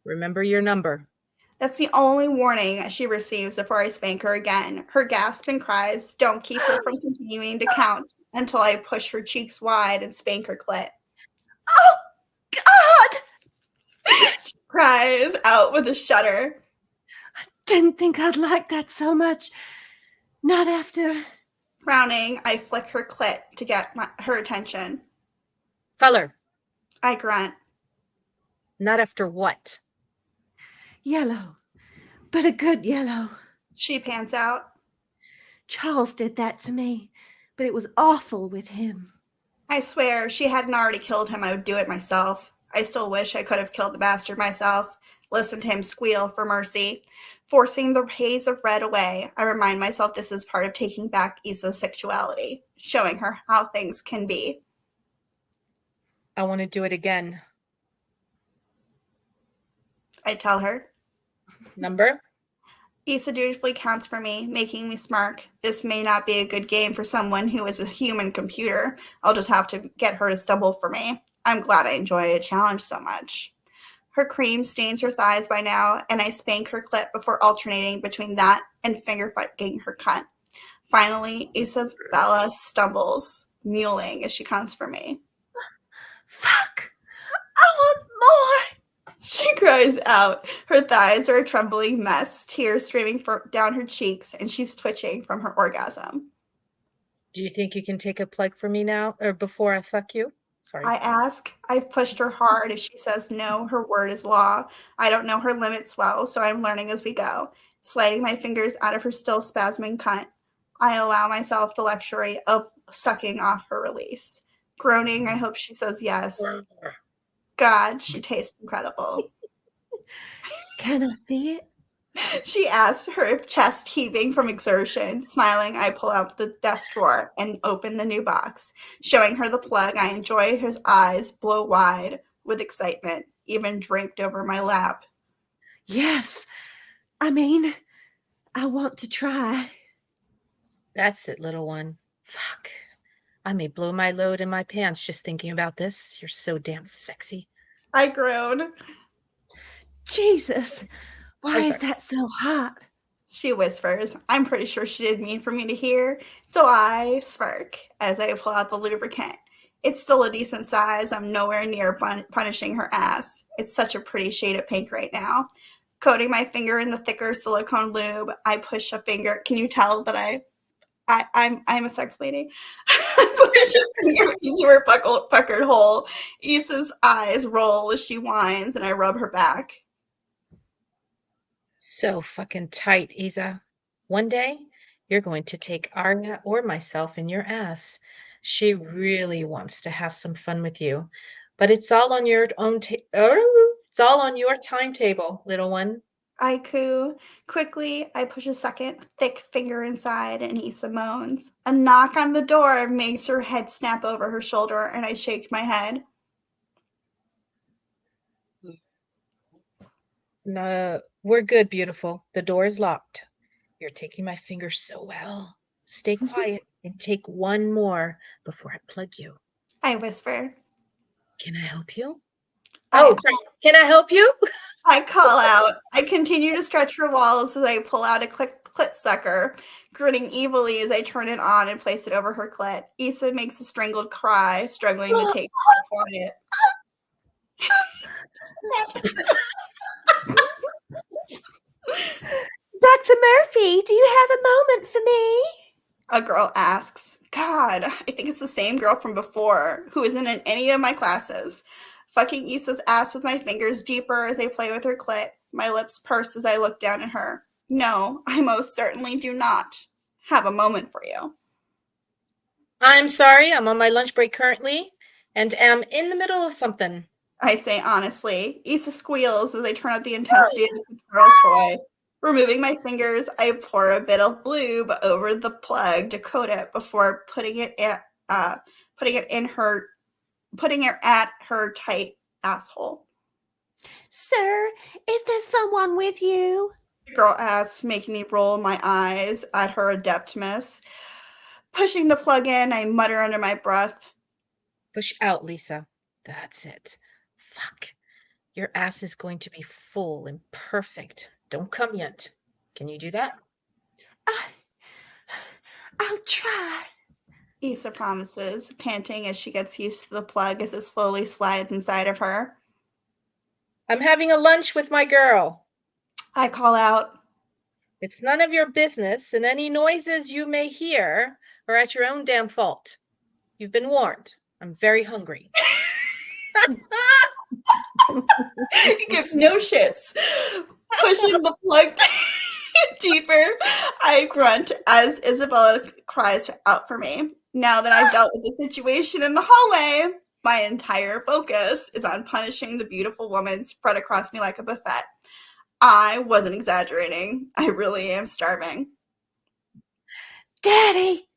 Remember your number. That's the only warning she receives before I spank her again. Her gasp and cries don't keep her from continuing to count until I push her cheeks wide and spank her clit. Oh, God! She cries out with a shudder. Didn't think I'd like that so much. Not after. Frowning, I flick her clit to get her attention. Color. I grunt. Not after what? Yellow. But a good yellow. She pants out. Charles did that to me, but it was awful with him. I swear, she hadn't already killed him, I would do it myself. I still wish I could have killed the bastard myself, listened to him squeal for mercy. Forcing the haze of red away, I remind myself this is part of taking back Issa's sexuality, showing her how things can be. I want to do it again. I tell her. Number? Issa dutifully counts for me, making me smirk. This may not be a good game for someone who is a human computer. I'll just have to get her to stumble for me. I'm glad I enjoy a challenge so much. Her cream stains her thighs by now, and I spank her clit before alternating between that and finger-fucking her cunt. Finally, Isabela stumbles, mewling as she comes for me. Fuck! I want more! She cries out. Her thighs are a trembling mess, tears streaming down her cheeks, and she's twitching from her orgasm. Do you think you can take a plug for me now, or before I fuck you? Sorry. I ask. I've pushed her hard as she says no, her word is law. I don't know her limits well, so I'm learning as we go. Sliding my fingers out of her still spasming cunt, I allow myself the luxury of sucking off her release. Groaning, I hope she says yes. God, she tastes incredible. Can I see it? She asks, her chest heaving from exertion. Smiling, I pull out the desk drawer and open the new box. Showing her the plug, I enjoy his eyes blow wide with excitement, even draped over my lap. Yes. I mean, I want to try. That's it, little one. Fuck. I may blow my load in my pants just thinking about this. You're so damn sexy. I groan. Jesus, why is sorry. that so hot? She whispers. I'm pretty sure she didn't mean for me to hear, so I smirk as I pull out the lubricant. It's still a decent size. I'm nowhere near punishing her ass. It's such a pretty shade of pink right now. Coating my finger in the thicker silicone lube, I push a finger. Can you tell that I'm a sex lady? I push a finger into her puckered hole. Issa's eyes roll as she whines, and I rub her back. So fucking tight, Isa. One day, you're going to take Arya or myself in your ass. She really wants to have some fun with you, but it's all on your own. It's all on your timetable, little one. I coo. Quickly, I push a second thick finger inside, and Issa moans. A knock on the door makes her head snap over her shoulder, and I shake my head. No, we're good, beautiful. The door is locked. You're taking my finger so well. Stay quiet and take one more before I plug you. I whisper. Can I help you? Oh, sorry. Can I help you? I call out. I continue to stretch her walls as I pull out a clit sucker, grinning evilly as I turn it on and place it over her clit. Issa makes a strangled cry, struggling to take quiet. Dr. Murphy, do you have a moment for me? A girl asks. God, I think it's the same girl from before who isn't in any of my classes. Fucking Issa's ass with my fingers deeper as I play with her clit. My lips purse as I look down at her. No, I most certainly do not have a moment for you. I'm sorry, I'm on my lunch break currently and am in the middle of something. I say honestly. Issa squeals as I turn up the intensity of the girl toy. Removing my fingers, I pour a bit of lube over the plug to coat it before putting it at her tight asshole. Sir, is there someone with you? The girl asks, making me roll my eyes at her adeptness. Pushing the plug in, I mutter under my breath. Push out, Lisa. That's it. Fuck. Your ass is going to be full and perfect. Don't come yet. Can you do that? I'll try. Issa promises, panting as she gets used to the plug as it slowly slides inside of her. I'm having a lunch with my girl. I call out. It's none of your business, and any noises you may hear are at your own damn fault. You've been warned. I'm very hungry. He gives no shits. Pushing the plug deeper, I grunt as Isabela cries out for me. Now that I've dealt with the situation in the hallway, my entire focus is on punishing the beautiful woman spread across me like a buffet. I wasn't exaggerating. I really am starving. Daddy!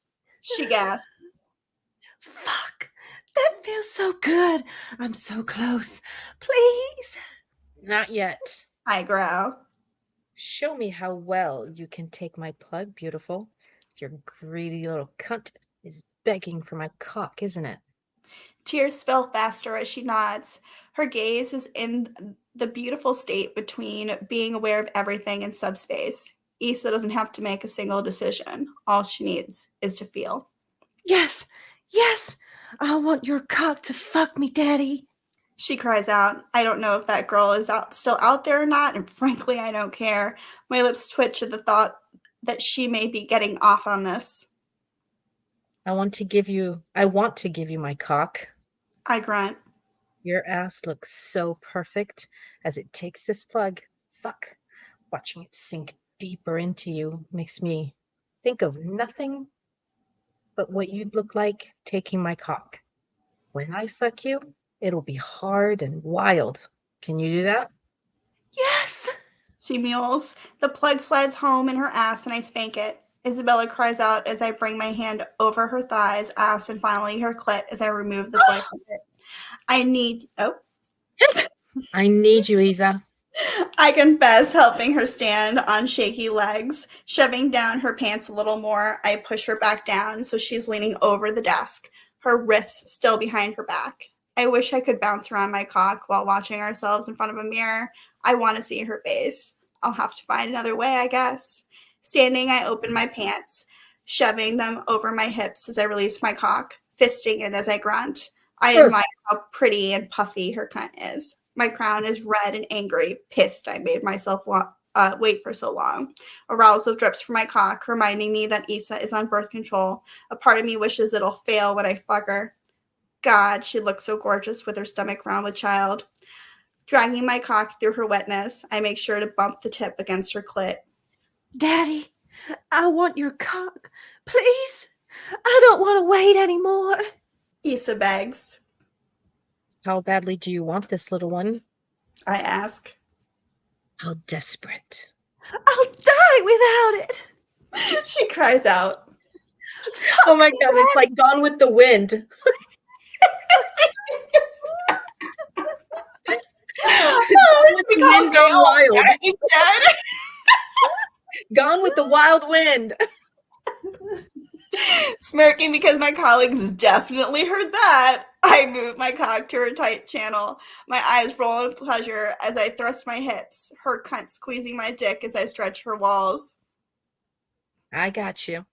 She gasps. Fuck! That feels so good. I'm so close. Please. Not yet. I growl. Show me how well you can take my plug, beautiful. Your greedy little cunt is begging for my cock, isn't it? Tears spill faster as she nods. Her gaze is in the beautiful state between being aware of everything and subspace. Issa doesn't have to make a single decision. All she needs is to feel. Yes, yes. I want your cock to fuck me, Daddy. She cries out. I don't know if that girl is still out there or not, and frankly, I don't care. My lips twitch at the thought that she may be getting off on this. I want to give you my cock. I grunt. Your ass looks so perfect as it takes this plug. Fuck. Watching it sink deeper into you makes me think of nothing but what you'd look like taking my cock. When I fuck you, it'll be hard and wild. Can you do that? Yes. She mules. The plug slides home in her ass and I spank it. Isabela cries out as I bring my hand over her thighs, ass, and finally her clit as I remove the toy from it. I need you, Isa. I confess, helping her stand on shaky legs. Shoving down her pants a little more, I push her back down so she's leaning over the desk, her wrists still behind her back. I wish I could bounce around my cock while watching ourselves in front of a mirror. I want to see her face. I'll have to find another way, I guess. Standing, I open my pants, shoving them over my hips as I release my cock, fisting it as I grunt. I admire how pretty and puffy her cunt is. My crown is red and angry, pissed I made myself wait for so long. Arousal drips from my cock, reminding me that Issa is on birth control. A part of me wishes it'll fail when I fuck her. God, she looks so gorgeous with her stomach round with child. Dragging my cock through her wetness, I make sure to bump the tip against her clit. Daddy, I want your cock. Please. I don't want to wait anymore. Issa begs. How badly do you want this, little one? I ask. How desperate. I'll die without it. She cries out. Oh my God, it's like Gone with the Wind. Wind gone wild. Gone with the wild wind. Smirking because my colleagues definitely heard that, I move my cock to her tight channel. My eyes roll in pleasure as I thrust my hips, her cunt squeezing my dick as I stretch her walls. I got you.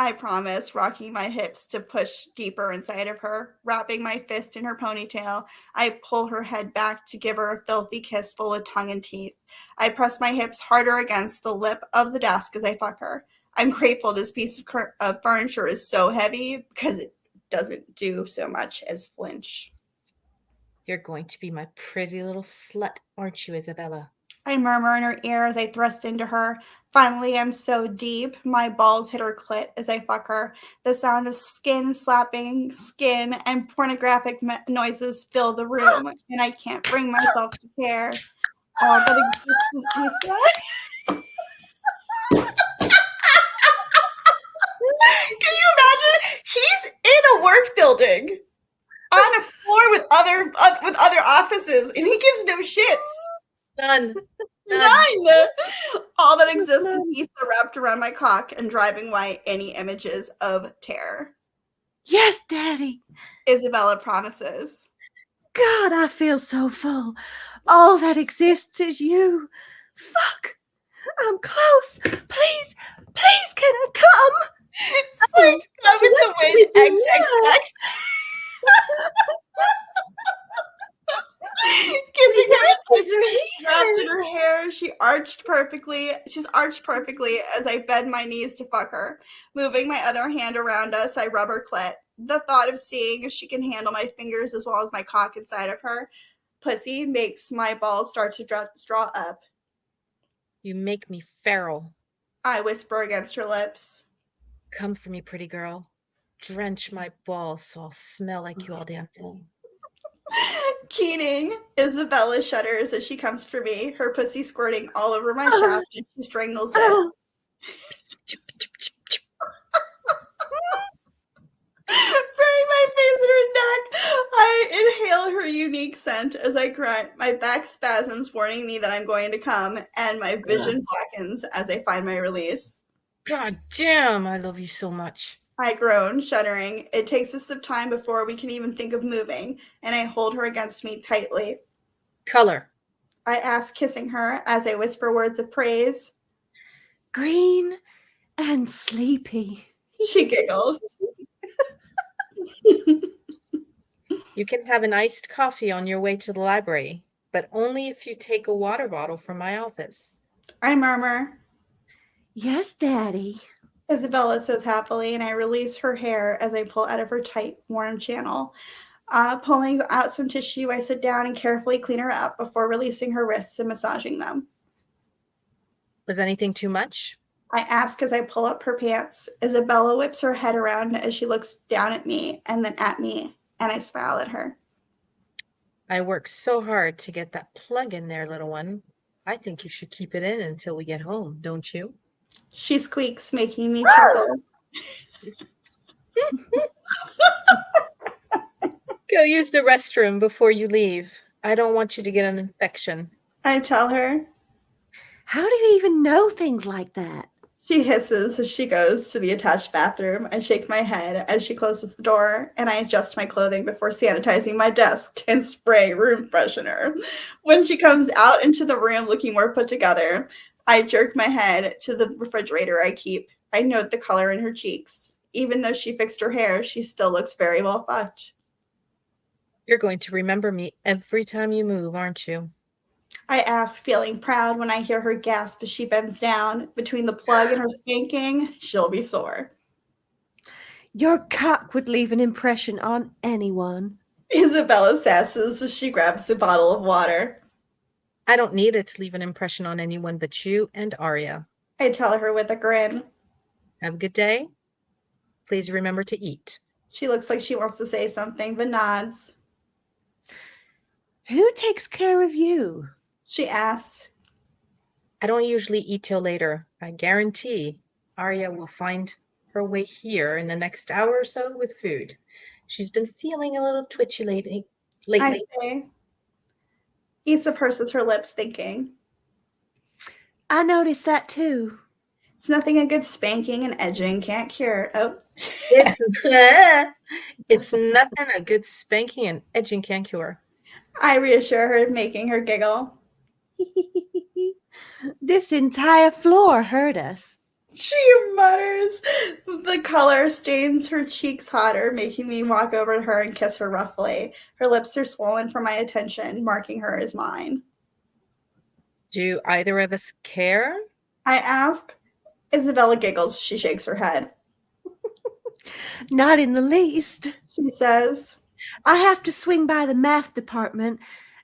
I promise, rocking my hips to push deeper inside of her. Wrapping my fist in her ponytail, I pull her head back to give her a filthy kiss full of tongue and teeth. I press my hips harder against the lip of the desk as I fuck her. I'm grateful this piece of furniture is so heavy because it doesn't do so much as flinch. You're going to be my pretty little slut, aren't you, Isabela? I murmur in her ear as I thrust into her. Finally, I'm so deep, my balls hit her clit as I fuck her. The sound of skin slapping skin and pornographic noises fill the room, and I can't bring myself to care. All that exists is Isa. Can you imagine? He's in a work building on a floor with other offices, and he gives no shits. None. All that exists is Issa wrapped around my cock and driving away any images of terror. Yes, Daddy. Isabela promises. God, I feel so full. All that exists is you. Fuck. I'm close. Please, can I come? It's like I'm in the wind XXX. Kissing her with my face wrapped in her hair. She's arched perfectly as I bend my knees to fuck her. Moving my other hand around us, I rub her clit. The thought of seeing if she can handle my fingers as well as my cock inside of her pussy makes my balls start to draw up. You make me feral. I whisper against her lips. Come for me, pretty girl. Drench my balls so I'll smell like you all damn day. Keening, Isabela shudders as she comes for me, her pussy squirting all over my shaft, and she strangles it. Burying my face in her neck, I inhale her unique scent as I grunt, my back spasms warning me that I'm going to come, and my vision blackens as I find my release. God damn, I love you so much. I groan, shuddering. It takes us some time before we can even think of moving, and I hold her against me tightly. Color. I ask, kissing her as I whisper words of praise. Green and sleepy. She giggles. You can have an iced coffee on your way to the library, but only if you take a water bottle from my office. I murmur. Yes, Daddy. Isabela says happily, and I release her hair as I pull out of her tight, warm channel. Pulling out some tissue, I sit down and carefully clean her up before releasing her wrists and massaging them. Was anything too much? I ask as I pull up her pants. Isabela whips her head around as she looks down at me and then at me, and I smile at her. I worked so hard to get that plug in there, little one. I think you should keep it in until we get home, don't you? She squeaks, making me chuckle. Go use the restroom before you leave. I don't want you to get an infection. I tell her. How do you even know things like that? She hisses as she goes to the attached bathroom. I shake my head as she closes the door, and I adjust my clothing before sanitizing my desk and spray room freshener. When she comes out into the room looking more put together, I jerk my head to the refrigerator I keep. I note the color in her cheeks. Even though she fixed her hair, she still looks very well fucked. You're going to remember me every time you move, aren't you? I ask, feeling proud when I hear her gasp as she bends down. Between the plug and her spanking, she'll be sore. Your cock would leave an impression on anyone. Isabela sasses as she grabs a bottle of water. I don't need it to leave an impression on anyone but you and Arya. I tell her with a grin. Have a good day. Please remember to eat. She looks like she wants to say something, but nods. Who takes care of you? She asks. I don't usually eat till later. I guarantee Arya will find her way here in the next hour or so with food. She's been feeling a little twitchy lately. I say. Issa purses her lips, thinking. I noticed that too. It's nothing a good spanking and edging can't cure. Oh. It's nothing a good spanking and edging can't cure. I reassure her, making her giggle. This entire floor hurt us. She mutters. The color stains her cheeks hotter, making me walk over to her and kiss her roughly. Her lips are swollen for my attention, marking her as mine. Do either of us care? I ask. Isabela giggles. She shakes her head. Not in the least. She says. I have to swing by the math department,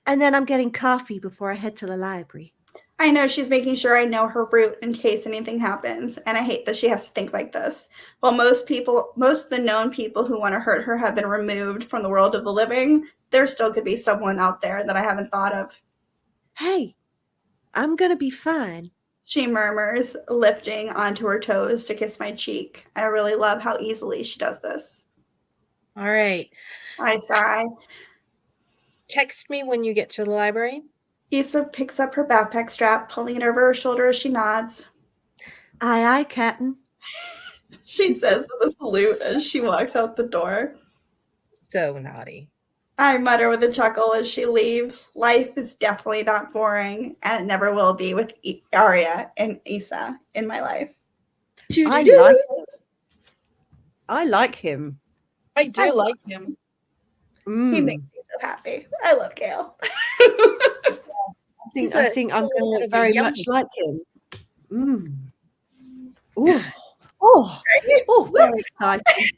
and then I'm getting coffee before I head to the library. I know she's making sure I know her route in case anything happens, and I hate that she has to think like this. While most of the known people who want to hurt her have been removed from the world of the living, there still could be someone out there that I haven't thought of. Hey, I'm going to be fine. She murmurs, lifting onto her toes to kiss my cheek. I really love how easily she does this. All right. I sigh. Text me when you get to the library. Issa picks up her backpack strap, pulling it over her shoulder as she nods. Aye, aye, Captain. She says with a salute as she walks out the door. So naughty. I mutter with a chuckle as she leaves. Life is definitely not boring, and it never will be with Arya and Issa in my life. I like him. I do like him. He makes me so happy. I love Gale. I think I'm going to very much like him. Oh, very exciting.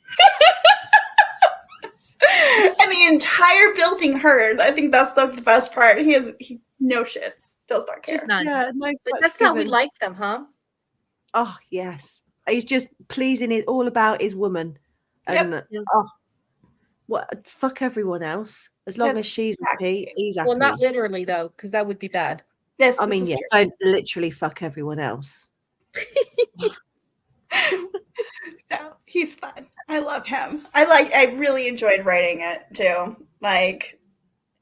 And the entire building heard. I think that's the best part. He no shits. Does not care. Just none. Yeah, no, But that's how we like them, huh? Oh, yes. He's just pleasing it all about his woman. And fuck everyone else. As long as she's happy, he's happy. Well, not literally though, because that would be bad. Yes, I mean, don't literally fuck everyone else. So he's fun. I love him. I really enjoyed writing it too. Like,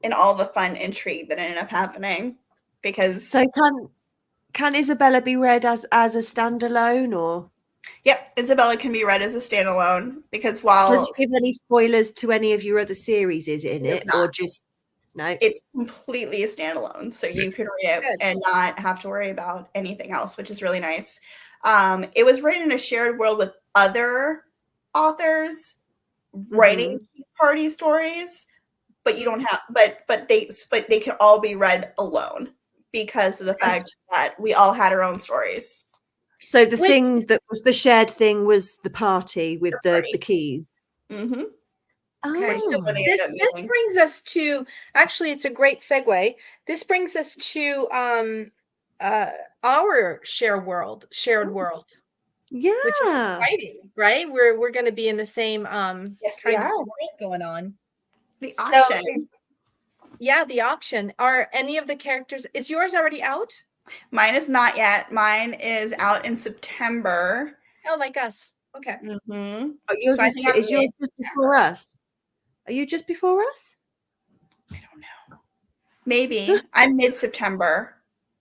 and all the fun intrigue that ended up happening. Because can Isabela be read as a standalone or? Yep, Isabela can be read as a standalone because while does it give any spoilers to any of your other series? Is it in it or just no? It's completely a standalone, so you can read it and not have to worry about anything else, which is really nice. It was written in a shared world with other authors writing party stories, but you don't have, but they can all be read alone because of the fact that we all had our own stories. So the thing that was the shared thing was the party with the keys. Mm-hmm. Okay, so this brings us to, actually, it's a great segue. This brings us to our shared world. Yeah. Which is exciting, right? We're going to be in the same kind of world going on. The auction. So, the auction. Are any of the characters, is yours already out? Mine is not yet. Mine is out in September. Oh, like us. Okay. Mm-hmm. Oh, yours is yours just before us? Are you just before us? I don't know. Maybe. I'm mid-September.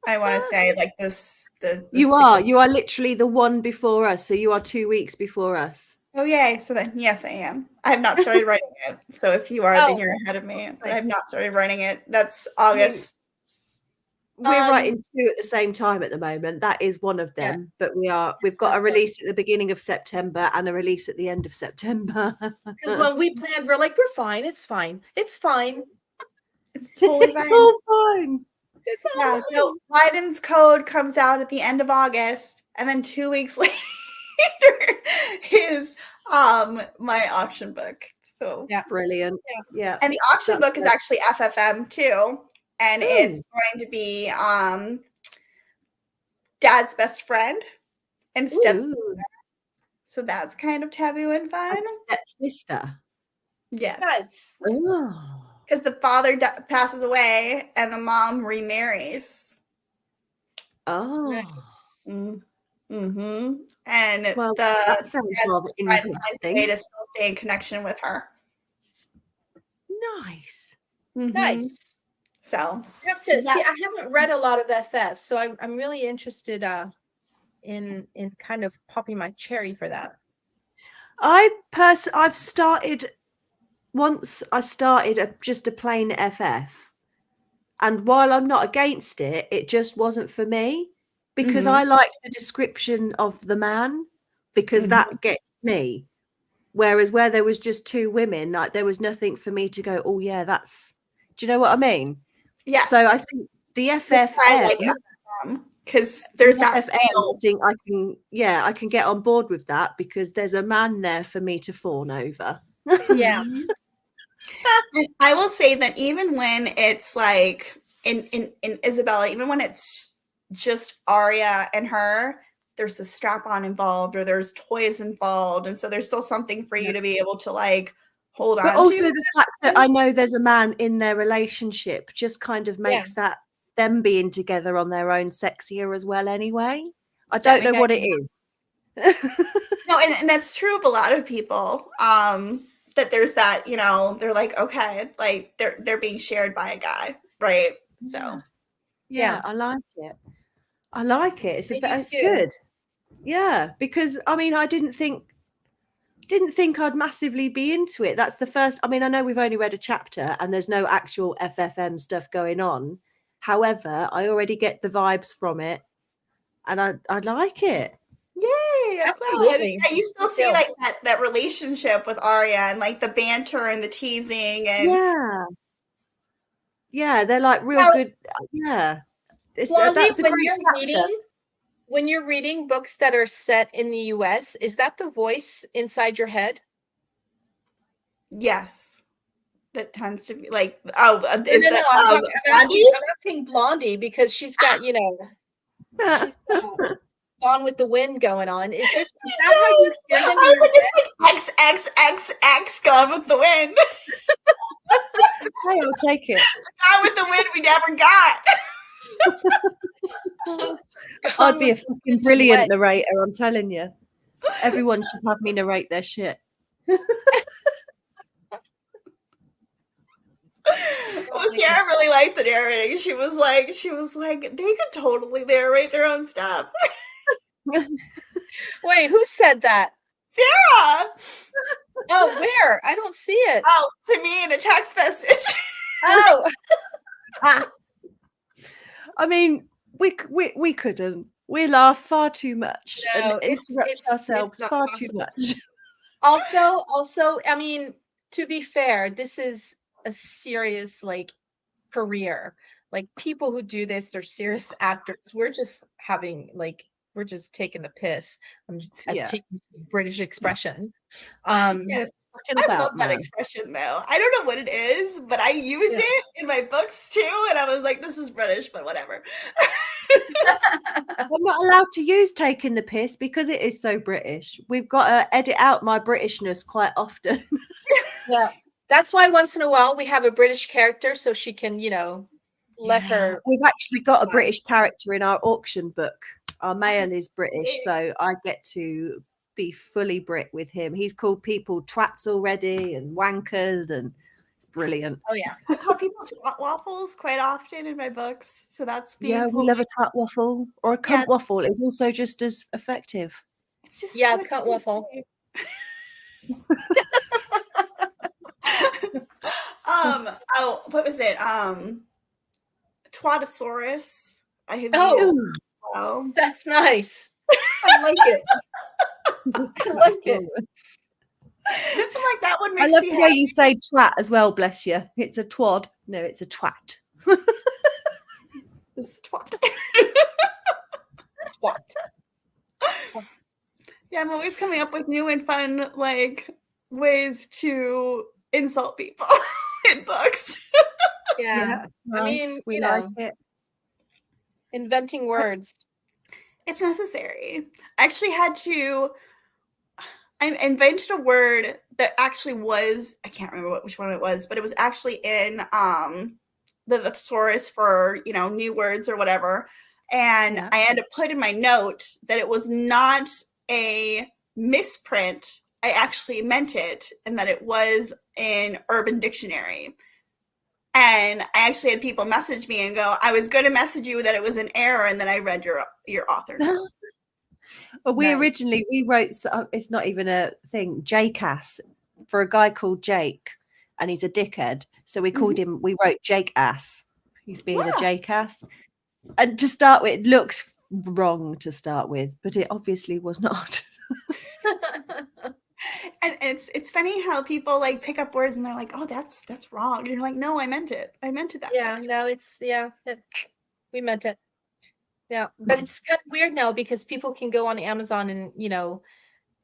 I want to say like this. You are literally the one before us. So you are 2 weeks before us. Oh, yay. So then, yes, I am. I have not started writing it. So if you are, then you're ahead of me. But I've not started writing it. That's August. We're writing two at the same time at the moment. That is one of them. But we've got a release at the beginning of September and a release at the end of September. Because when we planned, we're like, we're fine. It's fine. It's fine. It's totally fine. It's all fine. It's all fine. So Biden's Code comes out at the end of August, and then 2 weeks later is my auction book. So brilliant. Yeah. And the auction book is actually FFM too. And it's going to be Dad's best friend and stepsister. So that's kind of taboo and fun. Stepsister. Yes. Because the father passes away and the mom remarries. Oh. Nice. Mm-hmm. And that sounds rather interesting. Way to still stay in connection with her. Nice. Mm-hmm. Nice. So I have to see. I haven't read a lot of FF, so I'm really interested in kind of popping my cherry for that. I've started once. I started just a plain FF, and while I'm not against it, it just wasn't for me because I liked the description of the man because that gets me. Whereas where there was just two women, like there was nothing for me to go, oh yeah, that's. Do you know what I mean? Yeah. So I think the FFM, because there's that FFM thing I can get on board with that because there's a man there for me to fawn over. Yeah. I will say that even when it's like in Isabela, even when it's just Arya and her, there's a strap-on involved or there's toys involved, and so there's still something for you to be able to like hold But on also to. the fact that I know there's a man in their relationship just kind of makes that them being together on their own sexier as well anyway. I don't know what it is. No, and that's true of a lot of people. That there's that, you know, they're like, okay, like they're being shared by a guy, right? So yeah, I like it. I like it. It's too. good. Yeah, because I mean, I didn't think I'd massively be into it. That's the first. I mean, I know we've only read a chapter and there's no actual FFM stuff going on. However, I already get the vibes from it, and I like it. Yay! Absolutely. Yeah, you still see like that relationship with Arya and like the banter and the teasing and yeah, they're like real good. Yeah, Blondie, that's a great chapter. When you're reading books that are set in the US, is that the voice inside your head? Yes. That tends to be like, no, I'm asking Blondie because she's got, you know, she's got Gone with the Wind going on. Is that how you hear them? I was like, it's like XXXX Gone with the Wind. Hey, I'll take it. Gone with the Wind we never got. I'd be a fucking brilliant narrator, I'm telling you. Everyone should have me narrate their shit. Well, Sarah really liked the narrating. She was like, they could totally narrate their own stuff. Wait, who said that? Sarah. Oh, where? I don't see it. Oh, to me in a text message. Oh. I mean, we couldn't. We laugh far too much No, and interrupt ourselves far too much. Also, I mean, to be fair, this is a serious like career. Like people who do this are serious actors. We're just taking the piss. I'm taking the British expression. Yes. I love that expression though. I don't know what it is, but I use it in my books too. And I was like, this is British, but whatever. I'm not allowed to use taking the piss because it is so British. We've got to edit out my Britishness quite often. Yeah. That's why once in a while we have a British character so she can, you know, let her. We've actually got a British character in our auction book. Our male is British, so I get to be fully Brit with him. He's called people twats already and wankers, and it's brilliant. Oh yeah, I call people twat waffles quite often in my books, so that's we love a twat waffle or a cunt waffle. It's also just as effective. It's just cunt waffle. Oh, what was it? Twatosaurus. I have used well. That's nice. I like it. I like it. I'm like, that one makes I love me the way you say twat as well, bless you. It's a twad. No, it's a twat. It's a twat. Twat. Yeah, I'm always coming up with new and fun like ways to insult people in books. Yeah. Nice. I mean, we like it. Inventing words. It's necessary. I actually had to. I invented a word that actually was. I can't remember which one it was, but it was actually in the thesaurus for new words or whatever. And I had to put in my note that it was not a misprint. I actually meant it, and that it was in Urban Dictionary. And I actually had people message me and go, I was going to message you that it was an error, and then I read your author note. Well, we originally wrote, it's not even a thing, Jake-ass for a guy called Jake, and he's a dickhead. So we called him, we wrote Jake-ass. He's being a Jake-ass. And to start with, it looked wrong to start with, but it obviously was not. And it's funny how people like pick up words and they're like, oh, that's wrong. And you're like, no, I meant it. I meant it that way. No, we meant it. Yeah, but it's kind of weird now because people can go on Amazon and,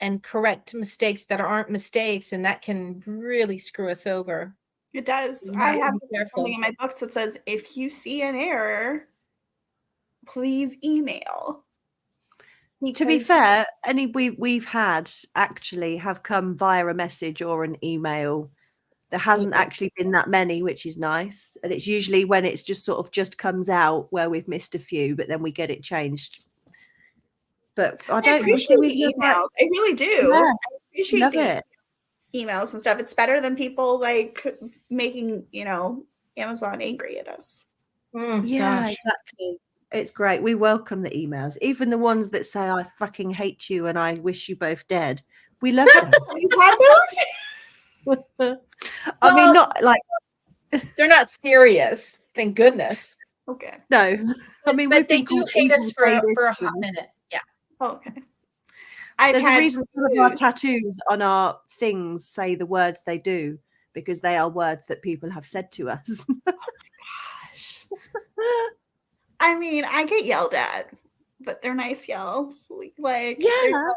and correct mistakes that aren't mistakes, and that can really screw us over. It does. I have something in my books that says, if you see an error, please email. To be fair, any we've had actually have come via a message or an email. There hasn't actually been that many, which is nice. And it's usually when it's just sort of just comes out where we've missed a few, but then we get it changed. But I don't appreciate the emails. I really do. Yeah, I appreciate it. Emails and stuff. It's better than people like making, Amazon angry at us. Yeah, exactly. It's great. We welcome the emails, even the ones that say "I fucking hate you" and "I wish you both dead." We love them. You've had those? I mean, not like they're not serious. Thank goodness. Okay. No, I mean, but they do hate us for a hot minute. Yeah. Okay. There's a reason some of our tattoos on our things say the words they do, because they are words that people have said to us. Oh my gosh. I mean, I get yelled at, but they're nice yells. Like, yeah.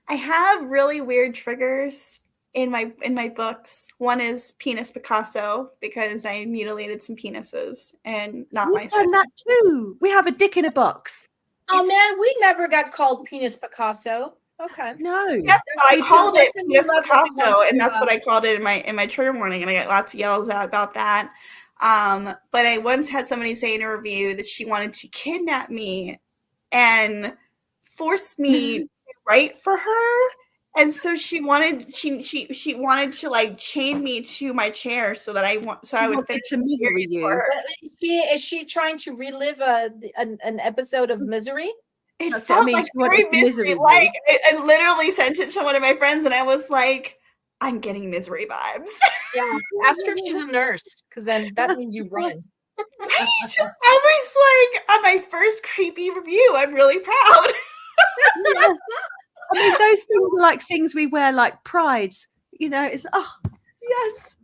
I have really weird triggers in my books. One is penis Picasso, because I mutilated some penises and not We've done that too. We have a dick in a box. Oh man, we never got called penis Picasso. Okay. No. Yep, I called it penis Picasso, and that's what I called it in my trigger warning, and I got lots of yells out about that. But I once had somebody say in a review that she wanted to kidnap me and force me to write for her. And so she wanted to like chain me to my chair so that I would finish to misery you. Is she trying to relive an episode of Misery? It felt like very misery. Like I literally sent it to one of my friends, and I was like, I'm getting misery vibes. Yeah. Ask her if she's a nurse, because then that means you run. Right? I was like, on my first creepy review, I'm really proud. Yeah. I mean, those things are like things we wear like prides. It's yes.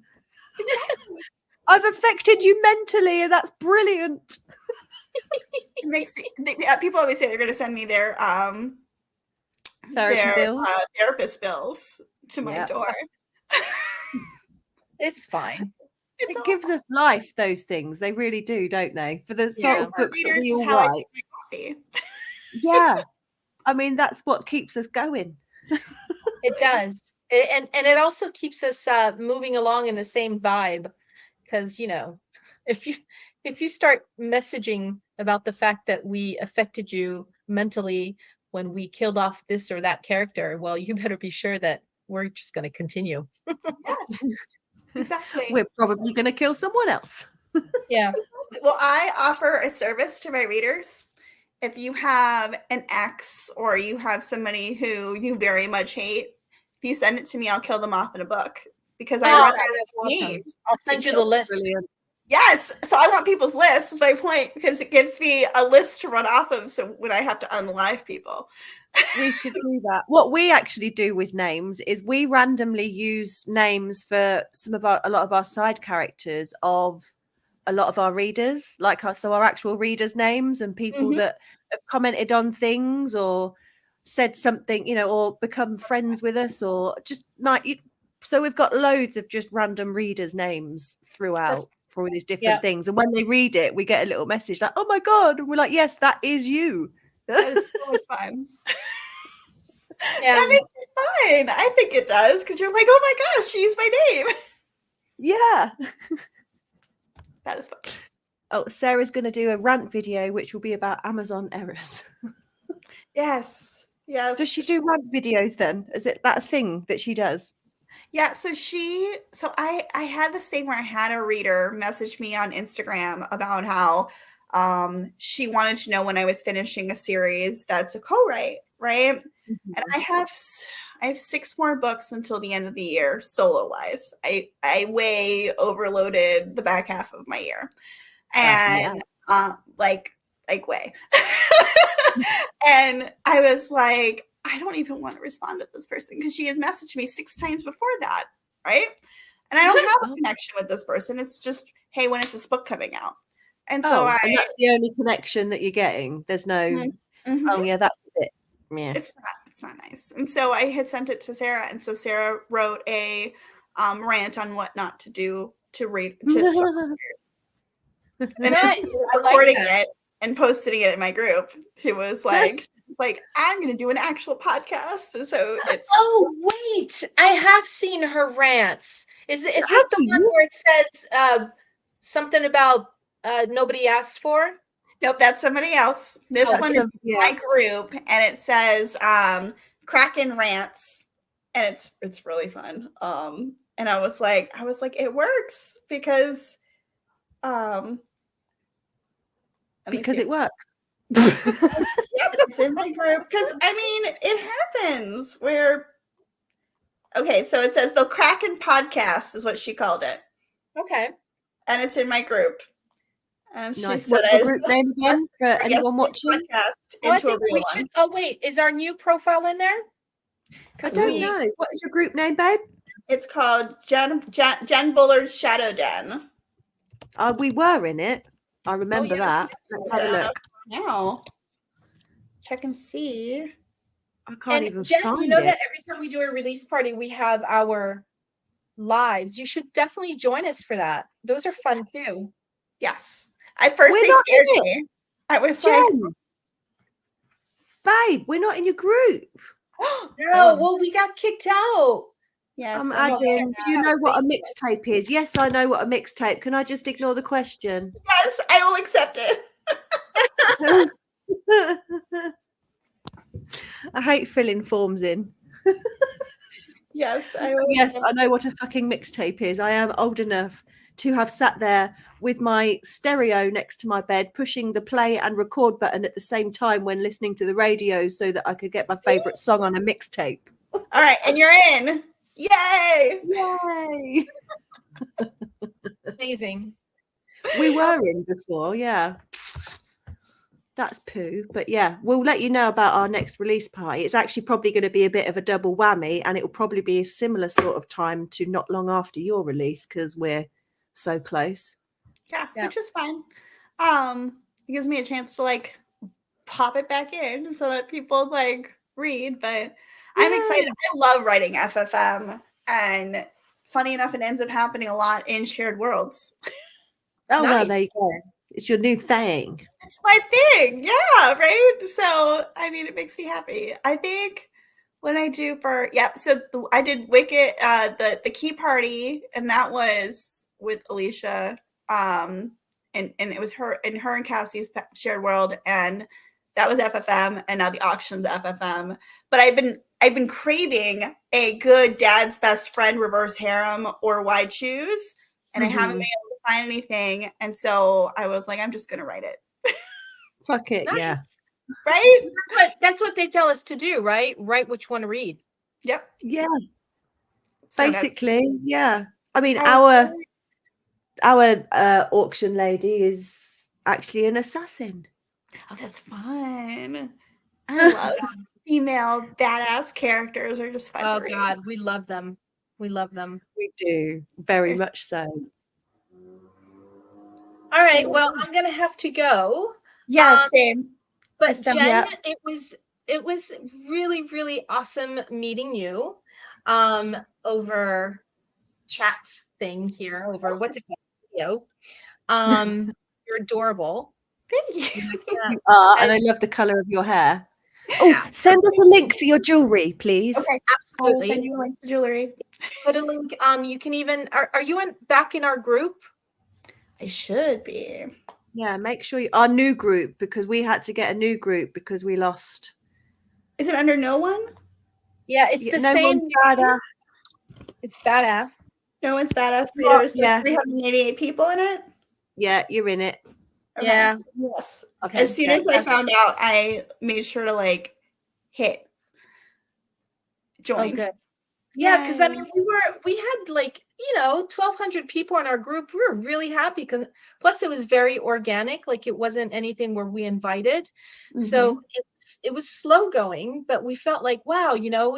I've affected you mentally, and that's brilliant. It makes me. People always say they're going to send me their therapist bills to my door. It's fine. It gives us life. Those things, they really do, don't they? For the sort of books that we all write. Yeah, I mean, that's what keeps us going. It does, and it also keeps us moving along in the same vibe, because if you start messaging about the fact that we affected you mentally when we killed off this or that character, well, you better be sure that we're just going to continue. Yes, exactly. We're probably going to kill someone else. Yeah. Well, I offer a service to my readers. If you have an ex or you have somebody who you very much hate, if you send it to me, I'll kill them off in a book, because I run out of names. I'll send you the list. Brilliant. Yes. So I want people's lists, is my point, because it gives me a list to run off of. So when I have to unalive people. We should do that. What we actually do with names is we randomly use names for a lot of our side characters of a lot of our readers, our actual readers' names, and people that have commented on things or said something, or become friends with us, or just so we've got loads of just random readers' names throughout for all these different things. And when they read it, we get a little message like, "Oh my God," and we're like, "Yes, that is you." That is so much fun. Yeah. That makes it fun. I think it does, because you're like, oh my gosh, she's my name. Yeah. That is fun. Oh, Sarah's going to do a rant video, which will be about Amazon errors. Yes. Does she do rant videos then? Is it that thing that she does? Yeah, so I had this thing where I had a reader message me on Instagram about how she wanted to know when I was finishing a series that's a co-write, right? Mm-hmm. And I have 6 more books until the end of the year, solo-wise. I way overloaded the back half of my year. And like way. And I was like, I don't even want to respond to this person, because she had messaged me 6 times before that, right? And I don't have a connection with this person. It's just, hey, when is this book coming out? And so and that's the only connection that you're getting. There's no, oh yeah, that's a bit, yeah. It's not nice. And so I had sent it to Sarah, and so Sarah wrote a rant on what not to do to read to And then Nice. she was I like recording that. it and posting it in my group. She was like, I'm going to do an actual podcast. And so it's. Oh, wait. I have seen her rants. Is it Have the one you? where it says something about nobody asked for? Nope, that's somebody else. This Oh, one is my group, and it says Kraken Rants, and it's really fun. And I was like, it works because Because it works. Yep, it's in my group. Because I mean, it happens where. Okay, so it says the Kraken Podcast is what she called it, okay. and it's in my group. And she Nice. said, What's the group name again for anyone watching? Podcast Oh, I into a think real we one. should. Oh, wait. Is our new profile in there? I don't know. What is your group name, babe? It's called Jenn Bullard's Shadow Den. We were in it. I remember that. Let's have a look. Now, check and see. I can't even Jen, find you know it. that every time we do a release party, we have our lives. You should definitely join us for that. Those are fun too. Yes. At first We're they not scared in me. I was Jen, babe, we're not in your group. No, well, we got kicked out. Yes. I'm adding. Do you know what a mixtape is? Yes, I know what a mixtape. Can I just ignore the question? Yes, I will accept it. I hate filling forms in. Yes, I will. Yes, I know what a fucking mixtape is. I am old enough to have sat there with my stereo next to my bed, pushing the play and record button at the same time when listening to the radio so that I could get my favorite song on a mixtape. All right, and you're in. Yay! Yay! Amazing. We were in before, yeah. That's poo. But yeah, we'll let you know about our next release party. It's actually probably going to be a bit of a double whammy, and it will probably be a similar sort of time to not long after your release because we're so close. Yeah, which is fine. It gives me a chance to like pop it back in so that people like read, but I'm excited. I love writing FFM, and funny enough, it ends up happening a lot in shared worlds. Oh, well, there you go. It's your new thing. It's my thing. Yeah, right? So, I mean, it makes me happy. I think when I do I did Wicked, the Key Party, and that was with Alicia. And it was her and Cassie's shared world, and that was FFM, and now the auction's FFM. But I've been craving a good dad's best friend reverse harem or why choose, and I haven't been able to find anything, and so I was like, I'm just gonna write it. Fuck it, Nice. yeah. Right? But that's what they tell us to do, right? Write what you want to read. Yep. Yeah. So basically, yeah. I mean, our auction lady is actually an assassin. Oh, that's fun. I love female badass characters are just fun. Oh God, we love them. We love them. We do, very much so. All right, well, I'm gonna have to go. Yeah, same. But Jen, it was really, really awesome meeting you over chat thing here, over what's it called? Video. You're adorable. Thank you. You are, and I love the color of your hair. Oh, send us a link for your jewelry, please. Okay, absolutely. I'll send you a link to jewelry. Put a link. You can even. Are you back in our group? I should be. Yeah, make sure our new group, because we had to get a new group because we lost. Is it under no one? Yeah, it's the same. Badass. It's badass. No one's badass readers. Yeah. There's 388 people in it. Yeah, you're in it. Okay. Yeah. Yes. Okay. As soon as I found out, I made sure to like hit join. Oh, good. Yeah, because I mean, we had like 1,200 people in our group. We were really happy because plus it was very organic. Like it wasn't anything where we invited, so it was slow going. But we felt like, wow,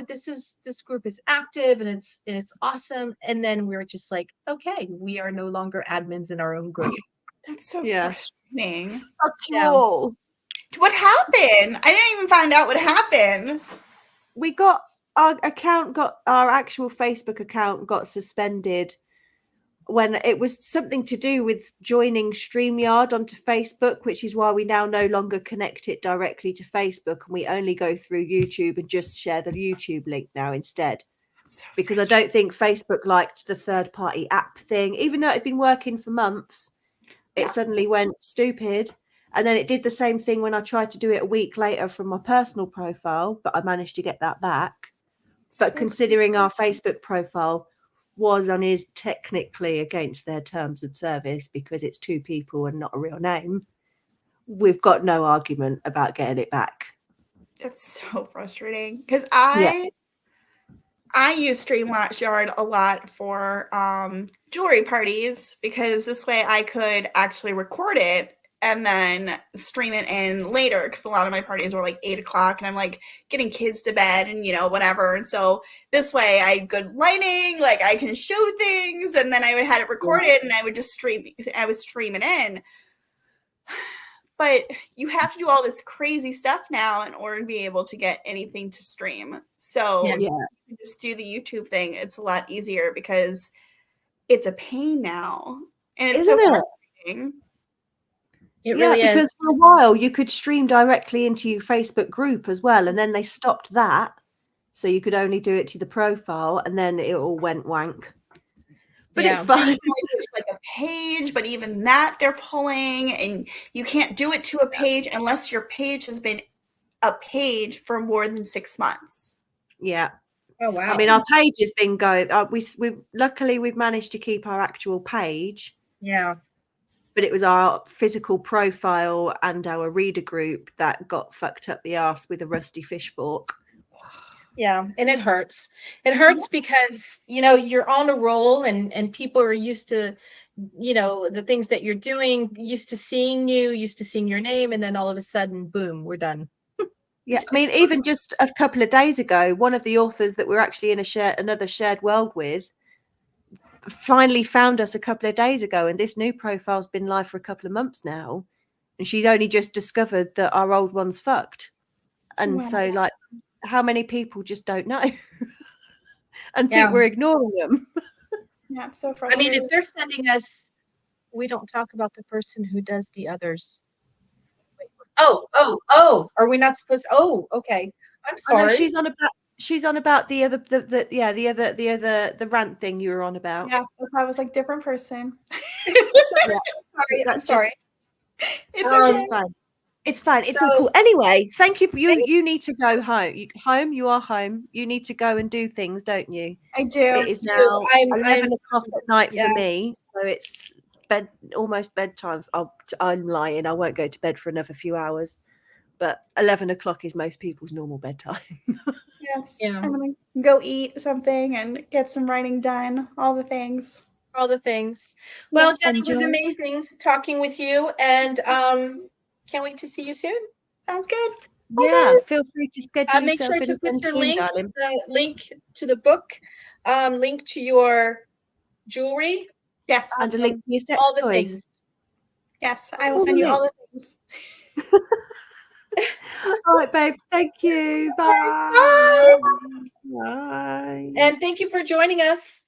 this group is active and it's awesome. And then we were just like, okay, we are no longer admins in our own group. That's so frustrating. Fuck you all. What happened? I didn't even find out what happened. We got our actual Facebook account got suspended when it was something to do with joining StreamYard onto Facebook, which is why we now no longer connect it directly to Facebook, and we only go through YouTube and just share the YouTube link now instead. So because I don't think Facebook liked the third-party app thing, even though it had been working for months. It suddenly went stupid. And then it did the same thing when I tried to do it a week later from my personal profile, but I managed to get that back. But considering our Facebook profile was and is technically against their terms of service because it's two people and not a real name, we've got no argument about getting it back. That's so frustrating because I use StreamYard a lot for jewelry parties because this way I could actually record it and then stream it in later because a lot of my parties were like 8 o'clock and I'm like getting kids to bed and whatever. And so this way I had good lighting, like I can show things, and then I would have it recorded and I would just stream it in. But you have to do all this crazy stuff now in order to be able to get anything to stream. So you just do the YouTube thing. It's a lot easier because it's a pain now. And it's so frustrating. It really is. Because for a while you could stream directly into your Facebook group as well, and then they stopped that. So you could only do it to the profile, and then it all went wank. But it's fine. There's like a page, but even that they're pulling, and you can't do it to a page unless your page has been a page for more than 6 months. Yeah. Oh wow. I mean, our page has been going. Luckily we've managed to keep our actual page. Yeah. But it was our physical profile and our reader group that got fucked up the arse with a rusty fish fork. Yeah, and it hurts. It hurts because, you're on a roll and people are used to, the things that you're doing, used to seeing you, used to seeing your name, and then all of a sudden, boom, we're done. Yeah, I mean, even just a couple of days ago, one of the authors that we're actually in another shared world with finally found us a couple of days ago, and this new profile's been live for a couple of months now, and she's only just discovered that our old one's fucked. And so, like, how many people just don't know and think we're ignoring them? Yeah, it's so frustrating. I mean, if they're sending us, we don't talk about the person who does the others. Wait, are we not supposed to? Oh, okay. I'm sorry. No, she's on about the other the rant thing you were on about. Yeah, that's why I was like different person. I'm sorry. It's okay. It's fine. It's fine. It's all cool. Anyway, thank you. You need to go home. You are home. You need to go and do things, don't you? I do. It is now 11 o'clock at night for me, so it's almost bedtime. I'm lying. I won't go to bed for another few hours, but 11 o'clock is most people's normal bedtime. Yes. Yeah. I'm gonna go eat something and get some writing done. All the things. Well, Jenny, it was amazing talking with you, and can't wait to see you soon. Sounds good. Yeah, feel free to schedule make yourself sure to put your link, darling. the link to the book, link to your jewelry. Yes. And a link to your sex all the toys. Things. Yes, I will send you all the things. All right, babe. Thank you. Bye. Bye. Bye. And thank you for joining us.